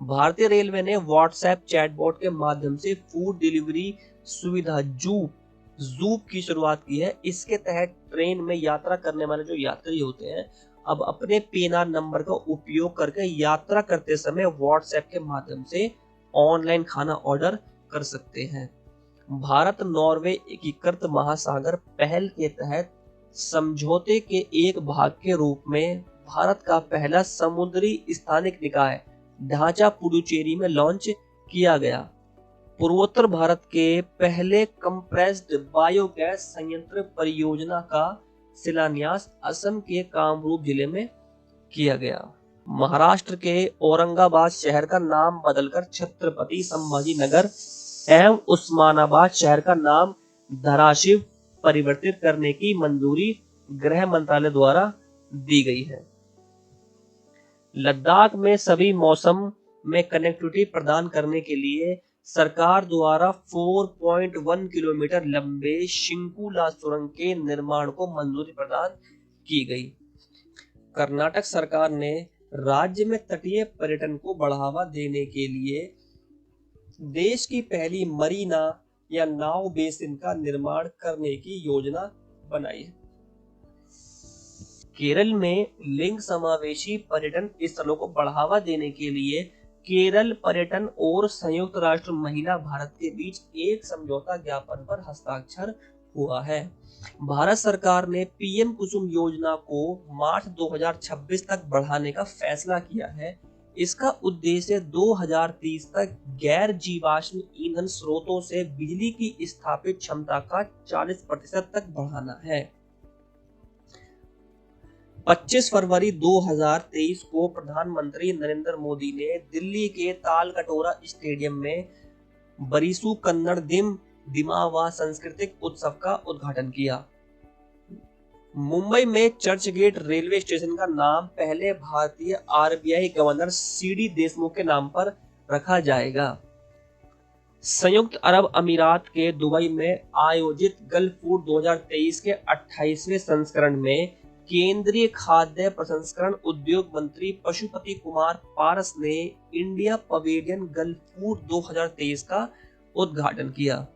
भारतीय रेलवे ने व्हाट्सएप चैटबॉट के माध्यम से फूड डिलीवरी सुविधा जूप की शुरुआत की है। इसके तहत ट्रेन में यात्रा करने वाले जो यात्री होते हैं अब अपने PNR नंबर का उपयोग करके यात्रा करते समय व्हाट्सएप के माध्यम से ऑनलाइन खाना ऑर्डर कर सकते हैं। भारत नॉर्वे एकीकृत महासागर पहल के तहत समझौते के एक भाग के रूप में भारत का पहला समुद्री स्थानिक निकाय ढांचा पुडुचेरी में लॉन्च किया गया। पूर्वोत्तर भारत के पहले कंप्रेस्ड बायोगैस संयंत्र परियोजना का शिलान्यास असम के कामरूप जिले में किया गया। महाराष्ट्र के औरंगाबाद शहर का नाम बदलकर छत्रपति संभाजी नगर एवं उस्मानाबाद शहर का नाम धाराशिव परिवर्तित करने की मंजूरी गृह मंत्रालय द्वारा दी गई है। लद्दाख में सभी मौसम में कनेक्टिविटी प्रदान करने के लिए सरकार द्वारा 4.1 किलोमीटर लंबे शिंकुला सुरंग के निर्माण को मंजूरी प्रदान की गई। कर्नाटक सरकार ने राज्य में तटीय पर्यटन को बढ़ावा देने के लिए देश की पहली मरीना या नाव बेसिन का निर्माण करने की योजना बनाई है। केरल में लिंग समावेशी पर्यटन स्थलों को बढ़ावा देने के लिए केरल पर्यटन और संयुक्त राष्ट्र महिला भारत के बीच एक समझौता ज्ञापन पर हस्ताक्षर हुआ है। भारत सरकार ने PM कुसुम योजना को मार्च 2026 तक बढ़ाने का फैसला किया है। इसका उद्देश्य 2030 तक गैर जीवाश्म ईंधन स्रोतों से बिजली की स्थापित क्षमता का 40% तक बढ़ाना है। 25 फरवरी 2023 को प्रधानमंत्री नरेंद्र मोदी ने दिल्ली के तालकटोरा स्टेडियम में बरिसु कन्नड़ दिमावा सांस्कृतिक उत्सव का उद्घाटन किया। मुंबई में चर्चगेट रेलवे स्टेशन का नाम पहले भारतीय RBI गवर्नर CD देशमुख के नाम पर रखा जाएगा। संयुक्त अरब अमीरात के दुबई में आयोजित गल्फ फूड 2023 के 28वें संस्करण में केंद्रीय खाद्य प्रसंस्करण उद्योग मंत्री पशुपति कुमार पारस ने इंडिया पवेलियन गल्फ फूड 2023 का उद्घाटन किया।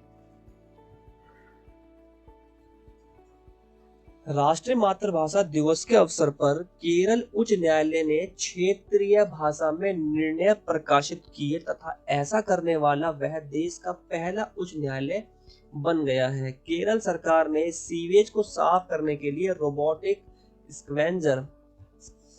राष्ट्रीय मातृभाषा दिवस के अवसर पर केरल उच्च न्यायालय ने क्षेत्रीय भाषा में निर्णय प्रकाशित किए तथा ऐसा करने वाला वह देश का पहला उच्च न्यायालय बन गया है। केरल सरकार ने सीवेज को साफ करने के लिए रोबोटिक स्कवेंजर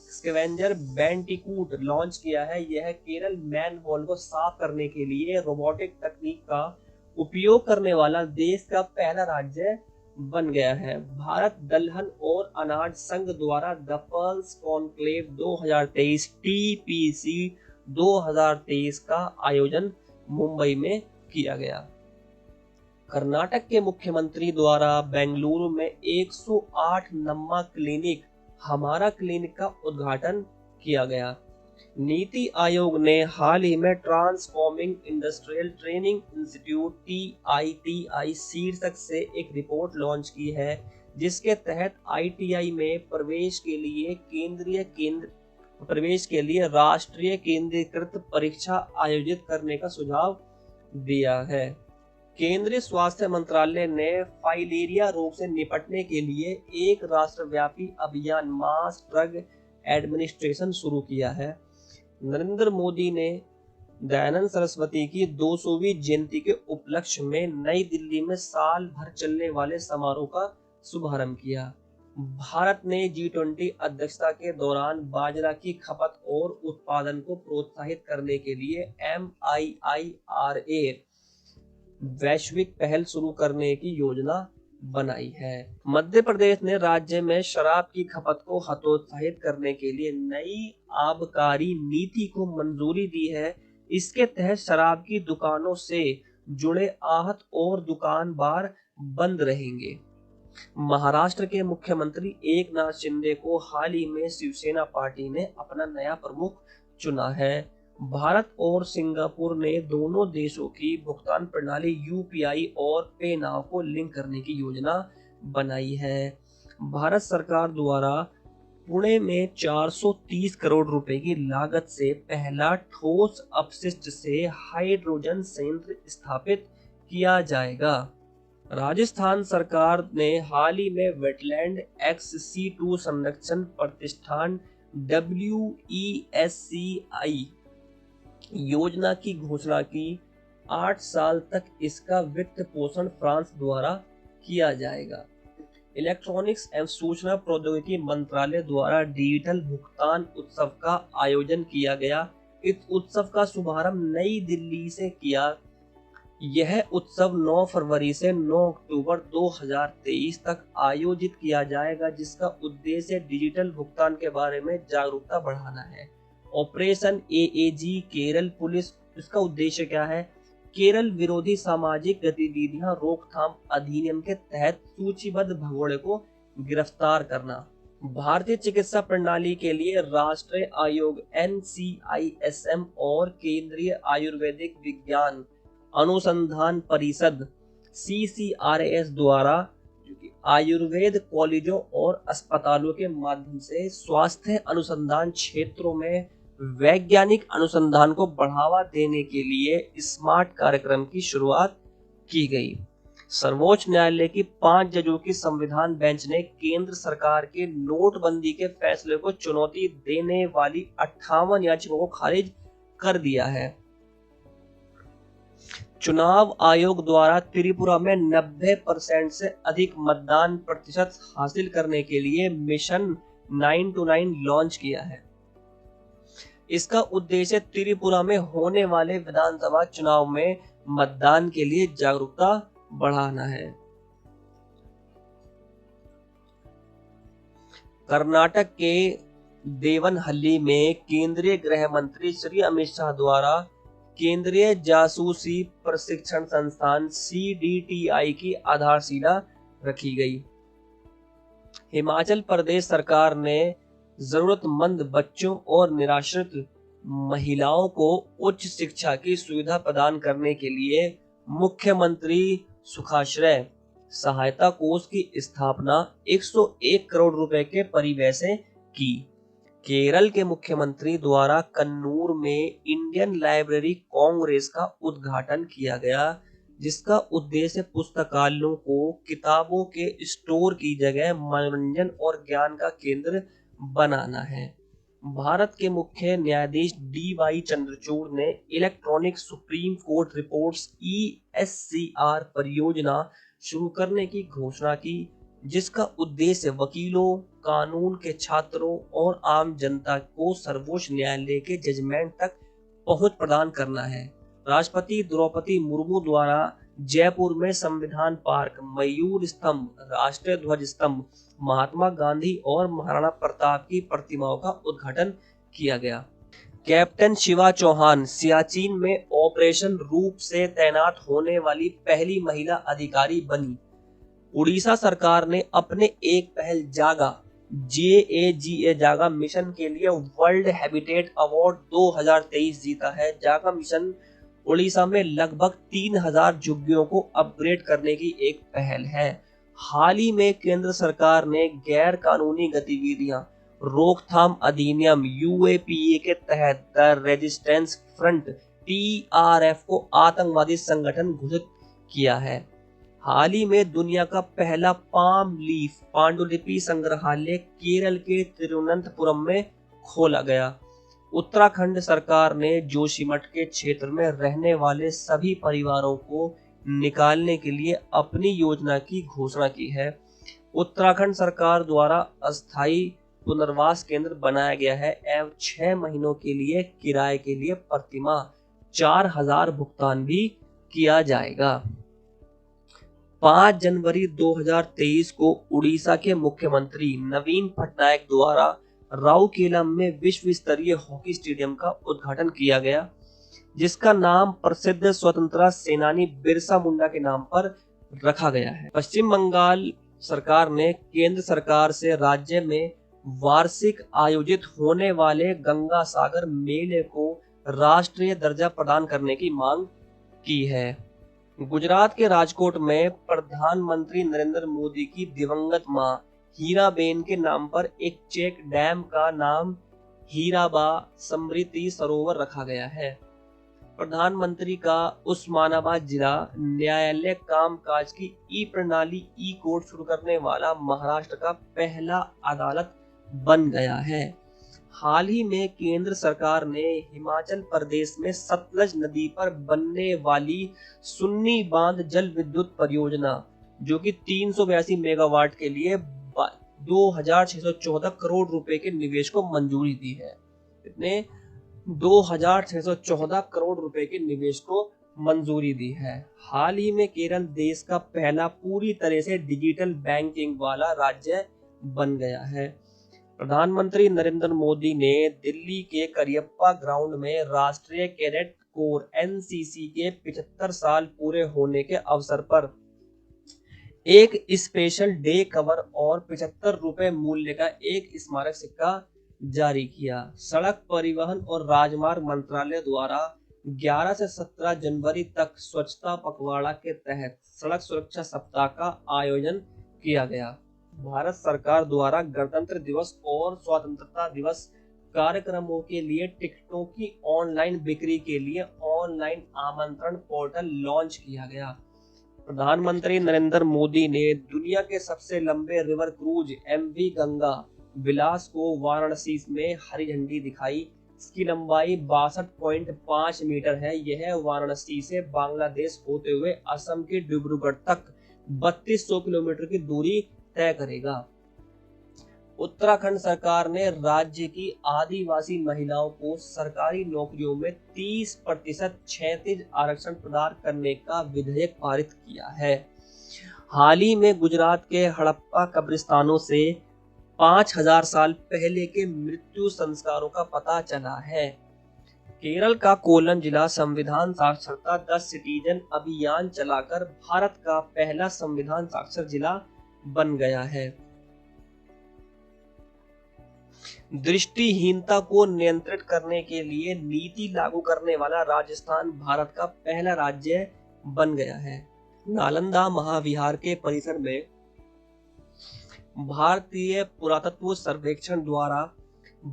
स्कवेंजर बेंटिकूट लॉन्च किया है। यह केरल मैनहोल को साफ करने के लिए रोबोटिक तकनीक का उपयोग करने वाला देश का पहला राज्य बन गया है। भारत दलहन और अनाज संघ द्वारा द पर्ल्स कॉन्क्लेव 2023 टीपीसी 2023 का आयोजन मुंबई में किया गया। कर्नाटक के मुख्यमंत्री द्वारा बेंगलुरु में 108 नम्मा क्लिनिक हमारा क्लिनिक का उद्घाटन किया गया। नीति आयोग ने हाल ही में transforming industrial training institute TITI शीर्षक से एक रिपोर्ट लॉन्च की है, जिसके तहत ITI में प्रवेश के लिए राष्ट्रीय केंद्रीकृत परीक्षा आयोजित करने का सुझाव दिया है। केंद्रीय स्वास्थ्य मंत्रालय ने फाइलेरिया रोग से निपटने के लिए एक राष्ट्रव्यापी अभियान मास ड्रग एडमिनिस्ट्रेशन शुरू किया है। नरेंद्र मोदी ने दयानंद सरस्वती की 200वीं जयंती के उपलक्ष्य में नई दिल्ली में साल भर चलने वाले समारोह का शुभारंभ किया। भारत ने G20 अध्यक्षता के दौरान बाजरा की खपत और उत्पादन को प्रोत्साहित करने के लिए MIIRA वैश्विक पहल शुरू करने की योजना बनाई है। मध्य प्रदेश ने राज्य में शराब की खपत को हतोत्साहित करने के लिए नई आबकारी नीति को मंजूरी दी है। इसके तहत शराब की दुकानों से जुड़े आहत और दुकान बार बंद रहेंगे। महाराष्ट्र के मुख्यमंत्री एकनाथ शिंदे को हाल ही में शिवसेना पार्टी ने अपना नया प्रमुख चुना है। भारत और सिंगापुर ने दोनों देशों की भुगतान प्रणाली UPI और पे नाउ को लिंक करने की योजना बनाई है। भारत सरकार द्वारा पुणे में 430 करोड़ रुपए की लागत से पहला ठोस अपशिष्ट से हाइड्रोजन संयंत्र स्थापित किया जाएगा। राजस्थान सरकार ने हाल ही में वेटलैंड XC2 संरक्षण प्रतिष्ठान WESCI योजना की घोषणा की। 8 साल तक इसका वित्त पोषण फ्रांस द्वारा किया जाएगा। इलेक्ट्रॉनिक्स एवं सूचना प्रौद्योगिकी मंत्रालय द्वारा डिजिटल भुगतान उत्सव का आयोजन किया गया। इस उत्सव का शुभारंभ नई दिल्ली से किया। यह उत्सव 9 फरवरी से 9 अक्टूबर 2023 तक आयोजित किया जाएगा, जिसका उद्देश्य डिजिटल भुगतान के बारे में जागरूकता बढ़ाना है। ऑपरेशन AAG केरल पुलिस, इसका उद्देश्य क्या है? केरल विरोधी सामाजिक गतिविधियां रोकथाम अधिनियम के तहत सूचीबद्ध भगोड़े को गिरफ्तार करना। भारतीय चिकित्सा प्रणाली के लिए राष्ट्रीय आयोग NCISM और केंद्रीय आयुर्वेदिक विज्ञान अनुसंधान परिषद CCRAS द्वारा आयुर्वेद कॉलेजों और अस्पतालों के माध्यम से स्वास्थ्य अनुसंधान क्षेत्रों में वैज्ञानिक अनुसंधान को बढ़ावा देने के लिए स्मार्ट कार्यक्रम की शुरुआत की गई। सर्वोच्च न्यायालय की 5 जजों की संविधान बेंच ने केंद्र सरकार के नोटबंदी के फैसले को चुनौती देने वाली 58 याचिकाओं को खारिज कर दिया है। चुनाव आयोग द्वारा त्रिपुरा में 90% से अधिक मतदान प्रतिशत हासिल करने के लिए मिशन 929 लॉन्च किया है। इसका उद्देश्य त्रिपुरा में होने वाले विधानसभा चुनाव में मतदान के लिए जागरूकता बढ़ाना है। कर्नाटक के देवनहल्ली में केंद्रीय गृह मंत्री श्री अमित शाह द्वारा केंद्रीय जासूसी प्रशिक्षण संस्थान CDTI की आधारशिला रखी गई। हिमाचल प्रदेश सरकार ने जरूरतमंद बच्चों और निराश्रित महिलाओं को उच्च शिक्षा की सुविधा प्रदान करने के लिए मुख्यमंत्री सुखाश्रय सहायता कोष की स्थापना 101 करोड़ रुपए के परिव्यय से की। केरल के मुख्यमंत्री द्वारा कन्नूर में इंडियन लाइब्रेरी कांग्रेस का उद्घाटन किया गया, जिसका उद्देश्य पुस्तकालयों को किताबों के स्टोर की जगह मनोरंजन और ज्ञान का केंद्र बनाना है। भारत के मुख्य न्यायाधीश डी.वाई. चंद्रचूड़ ने electronic supreme court reports (ESCR) परियोजना शुरू करने की घोषणा की, जिसका उद्देश्य वकीलों, कानून के छात्रों और आम जनता को सर्वोच्च न्यायालय के जजमेंट तक पहुंच प्रदान करना है। राष्ट्रपति द्रौपदी मुर्मू द्वारा जयपुर में संविधान पार्क, मयूर स्तंभ, राष्ट्रीय ध्वज स्तंभ, महात्मा गांधी और महाराणा प्रताप की प्रतिमाओं का उद्घाटन किया गया। कैप्टन शिवा चौहान सियाचिन में ऑपरेशन रूप से तैनात होने वाली पहली महिला अधिकारी बनी। उड़ीसा सरकार ने अपने एक पहल जागा मिशन के लिए वर्ल्ड हैबिटेट अवार्ड 2023 जीता है। जागा मिशन उड़ीसा में लगभग 3000 झुग्गियों को अपग्रेड करने की एक पहल है। हाल ही में केंद्र सरकार ने गैर कानूनी गतिविधियां रोकथाम अधिनियम UAPA के तहत द रेजिस्टेंस फ्रंट TRF को आतंकवादी संगठन घोषित किया है। हाल ही में दुनिया का पहला पाम लीफ पांडुलिपि संग्रहालय केरल के तिरुवनंतपुरम में खोला गया। उत्तराखंड सरकार ने जोशीमठ के क्षेत्र में रहने वाले सभी परिवारों को निकालने के लिए अपनी योजना की घोषणा की है। उत्तराखंड सरकार द्वारा अस्थायी पुनर्वास केंद्र बनाया गया है एवं 6 महीनों के लिए किराए के लिए प्रतिमाह 4000 भुगतान भी किया जाएगा। 5 जनवरी 2023 को उड़ीसा के मुख्यमंत्री नवीन पटनायक द्वारा राउरकेला में विश्व स्तरीय हॉकी स्टेडियम का उद्घाटन किया गया, जिसका नाम प्रसिद्ध स्वतंत्रता सेनानी बिरसा मुंडा के नाम पर रखा गया है। पश्चिम बंगाल सरकार ने केंद्र सरकार से राज्य में वार्षिक आयोजित होने वाले गंगा सागर मेले को राष्ट्रीय दर्जा प्रदान करने की मांग की है। गुजरात के राजकोट में प्रधानमंत्री नरेंद्र मोदी की दिवंगत मां हीराबेन के नाम पर एक चेक डैम का नाम हीराबा समृद्धि सरोवर रखा गया है। प्रधानमंत्री का उस्मानाबाद जिला न्यायालय कामकाज की ई-प्रणाली ई-कोर्ट शुरू करने वाला महाराष्ट्र का पहला अदालत बन गया है। हाल ही में केंद्र सरकार ने हिमाचल प्रदेश में सतलज नदी पर बनने वाली सुन्नी बांध जल विद्युत परियोजना, जो कि 382 मेगावाट के लिए 2614 करोड़ रुपए के निवेश को मंजूरी दी है। इतने 2614 करोड़ रुपए के निवेश को मंजूरी दी है। हाल ही में केरल देश का पहला पूरी तरह से डिजिटल बैंकिंग वाला राज्य बन गया है। प्रधानमंत्री नरेंद्र मोदी ने दिल्ली के करियप्पा ग्राउंड में राष्ट्रीय कैडेट कोर NCC के 75 साल पूरे होने के अवसर पर एक स्पेशल डे कवर और 75 रुपए मूल्य का एक स्मारक सिक्का जारी किया। सड़क परिवहन और राजमार्ग मंत्रालय द्वारा 11 से 17 जनवरी तक स्वच्छता पखवाड़ा के तहत सड़क सुरक्षा सप्ताह का आयोजन किया गया। भारत सरकार द्वारा गणतंत्र दिवस और स्वतंत्रता दिवस कार्यक्रमों के लिए टिकटों की ऑनलाइन बिक्री के लिए ऑनलाइन आमंत्रण पोर्टल लॉन्च किया गया। प्रधानमंत्री नरेंद्र मोदी ने दुनिया के सबसे लंबे रिवर क्रूज MV गंगा विलास को वाराणसी में हरी झंडी दिखाई। इसकी लंबाई 62.5 मीटर है। यह वाराणसी से बांग्लादेश होते हुए असम के डिब्रूगढ़ तक 3200 किलोमीटर की दूरी तय करेगा। उत्तराखंड सरकार ने राज्य की आदिवासी महिलाओं को सरकारी नौकरियों में 30% क्षैतिज आरक्षण प्रदान करने का विधेयक पारित किया है। हाल ही में गुजरात के हड़प्पा कब्रिस्तानों से 5000 साल पहले के मृत्यु संस्कारों का पता चला है। केरल का कोल्लम जिला संविधान साक्षरता 10 सिटीजन अभियान चलाकर भारत का पहला संविधान साक्षर जिला बन गया है। दृष्टिहीनता को नियंत्रित करने के लिए नीति लागू करने वाला राजस्थान भारत का पहला राज्य बन गया है। नालंदा महाविहार के परिसर में भारतीय पुरातत्व सर्वेक्षण द्वारा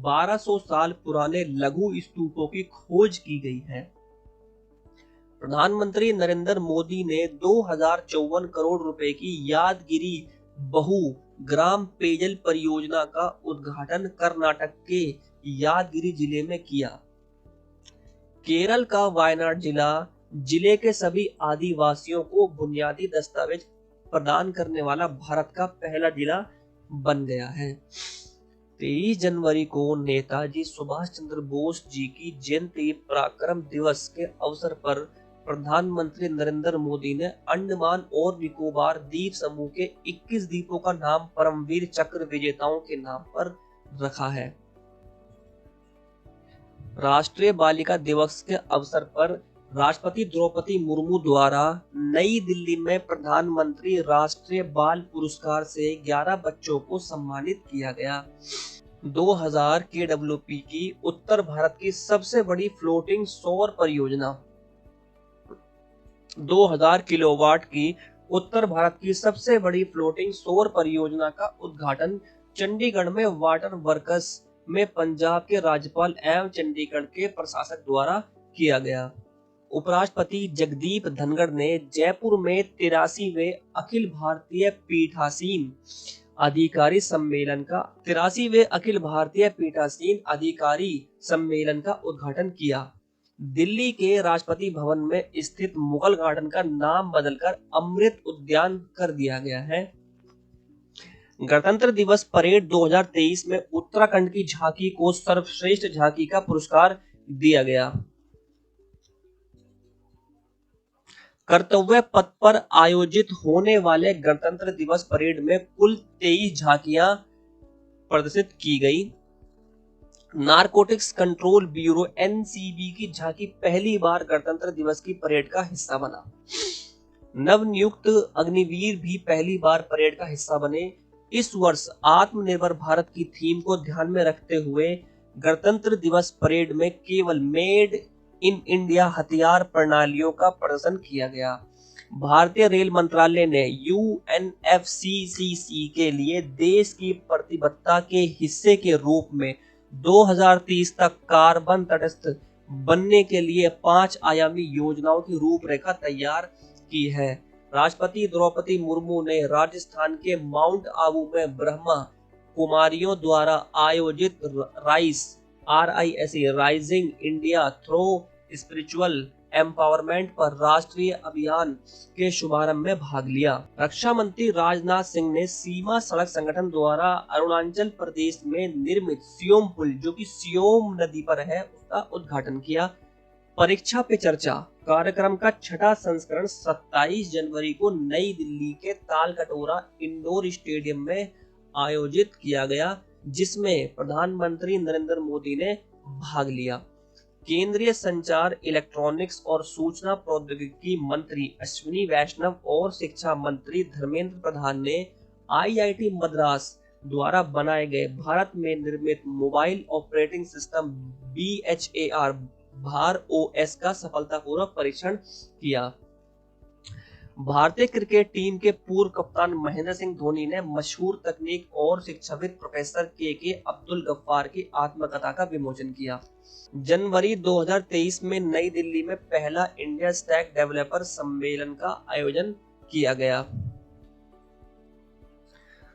1200 साल पुराने लघु स्तूपों की खोज की गई है। प्रधानमंत्री नरेंद्र मोदी ने 2054 करोड़ रुपए की यादगिरी बहु ग्राम पेयजल परियोजना का उद्घाटन कर्नाटक के यादगिरी जिले में किया। केरल का वायनाड जिले के सभी आदिवासियों को बुनियादी दस्तावेज प्रदान करने वाला भारत का पहला जिला बन गया है। 23 जनवरी को नेताजी सुभाष चंद्र बोस जी की जयंती पराक्रम दिवस के अवसर पर प्रधानमंत्री नरेंद्र मोदी ने अंडमान और निकोबार द्वीप समूह के 21 द्वीपों का नाम परमवीर चक्र विजेताओं के नाम पर रखा है। राष्ट्रीय बालिका दिवस के अवसर पर राष्ट्रपति द्रौपदी मुर्मू द्वारा नई दिल्ली में प्रधानमंत्री राष्ट्रीय बाल पुरस्कार से 11 बच्चों को सम्मानित किया गया। 2000 KWP की उत्तर भारत की सबसे बड़ी फ्लोटिंग सौर परियोजना 2000 किलोवाट की उत्तर भारत की सबसे बड़ी फ्लोटिंग सौर परियोजना का उद्घाटन चंडीगढ़ में वाटर वर्कस में पंजाब के राज्यपाल एवं चंडीगढ़ के प्रशासक द्वारा किया गया। उपराष्ट्रपति जगदीप धनखड़ ने जयपुर में 83वें अखिल भारतीय पीठासीन अधिकारी सम्मेलन का उद्घाटन किया। दिल्ली के राष्ट्रपति भवन में स्थित मुगल गार्डन का नाम बदलकर अमृत उद्यान कर दिया गया है। गणतंत्र दिवस परेड 2023 में उत्तराखंड की झांकी को सर्वश्रेष्ठ झांकी का पुरस्कार दिया गया। कर्तव्य पथ पर आयोजित होने वाले गणतंत्र दिवस परेड में कुल 23 झांकियां प्रदर्शित की गई। नारकोटिक्स कंट्रोल ब्यूरो NCB की झांकी पहली बार गणतंत्र दिवस की परेड का हिस्सा बना। नवनियुक्त अग्निवीर भी पहली बार परेड का हिस्सा बने। इस वर्ष आत्मनिर्भर भारत की थीम को ध्यान में रखते हुए गणतंत्र दिवस परेड में केवल मेड इन इंडिया हथियार प्रणालियों का प्रदर्शन किया गया। भारतीय रेल मंत्रालय ने UNFCCC के लिए देश की प्रतिबद्धता के हिस्से के रूप में 2030 तक कार्बन तटस्थ बनने के लिए 5 आयामी योजनाओं की रूपरेखा तैयार की है। राष्ट्रपति द्रौपदी मुर्मू ने राजस्थान के माउंट आबू में ब्रह्मा कुमारियों द्वारा आयोजित rising India through spiritual empowerment पर राष्ट्रीय अभियान के शुभारंभ में भाग लिया। रक्षा मंत्री राजनाथ सिंह ने सीमा सड़क संगठन द्वारा अरुणाचल प्रदेश में निर्मित सियोम पुल, जो कि सियोम नदी पर है, उसका उद्घाटन किया। परीक्षा पे चर्चा कार्यक्रम का 6वां संस्करण 27 जनवरी को नई दिल्ली के तालकटोरा इंडोर स्टेडियम में आयोजित किया गया, जिसमें प्रधानमंत्री नरेंद्र मोदी ने भाग लिया। केंद्रीय संचार, इलेक्ट्रॉनिक्स और सूचना प्रौद्योगिकी मंत्री अश्विनी वैष्णव और शिक्षा मंत्री धर्मेंद्र प्रधान ने IIT मद्रास द्वारा बनाए गए भारत में निर्मित मोबाइल ऑपरेटिंग सिस्टम BHAR भार OS का सफलतापूर्वक परीक्षण किया। भारतीय क्रिकेट टीम के पूर्व कप्तान महेंद्र सिंह धोनी ने मशहूर तकनीक और शिक्षाविद प्रोफेसर के अब्दुल गफ्फार की आत्मकथा का विमोचन किया। जनवरी 2023 में नई दिल्ली में पहला इंडिया स्टैक डेवलपर सम्मेलन का आयोजन किया गया।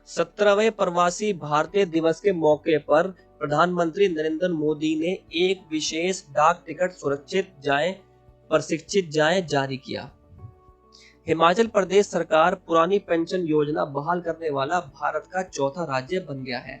17वें प्रवासी भारतीय दिवस के मौके पर प्रधानमंत्री नरेंद्र मोदी ने एक विशेष डाक टिकट प्रशिक्षित जाएं जारी किया। हिमाचल प्रदेश सरकार पुरानी पेंशन योजना बहाल करने वाला भारत का चौथा राज्य बन गया है।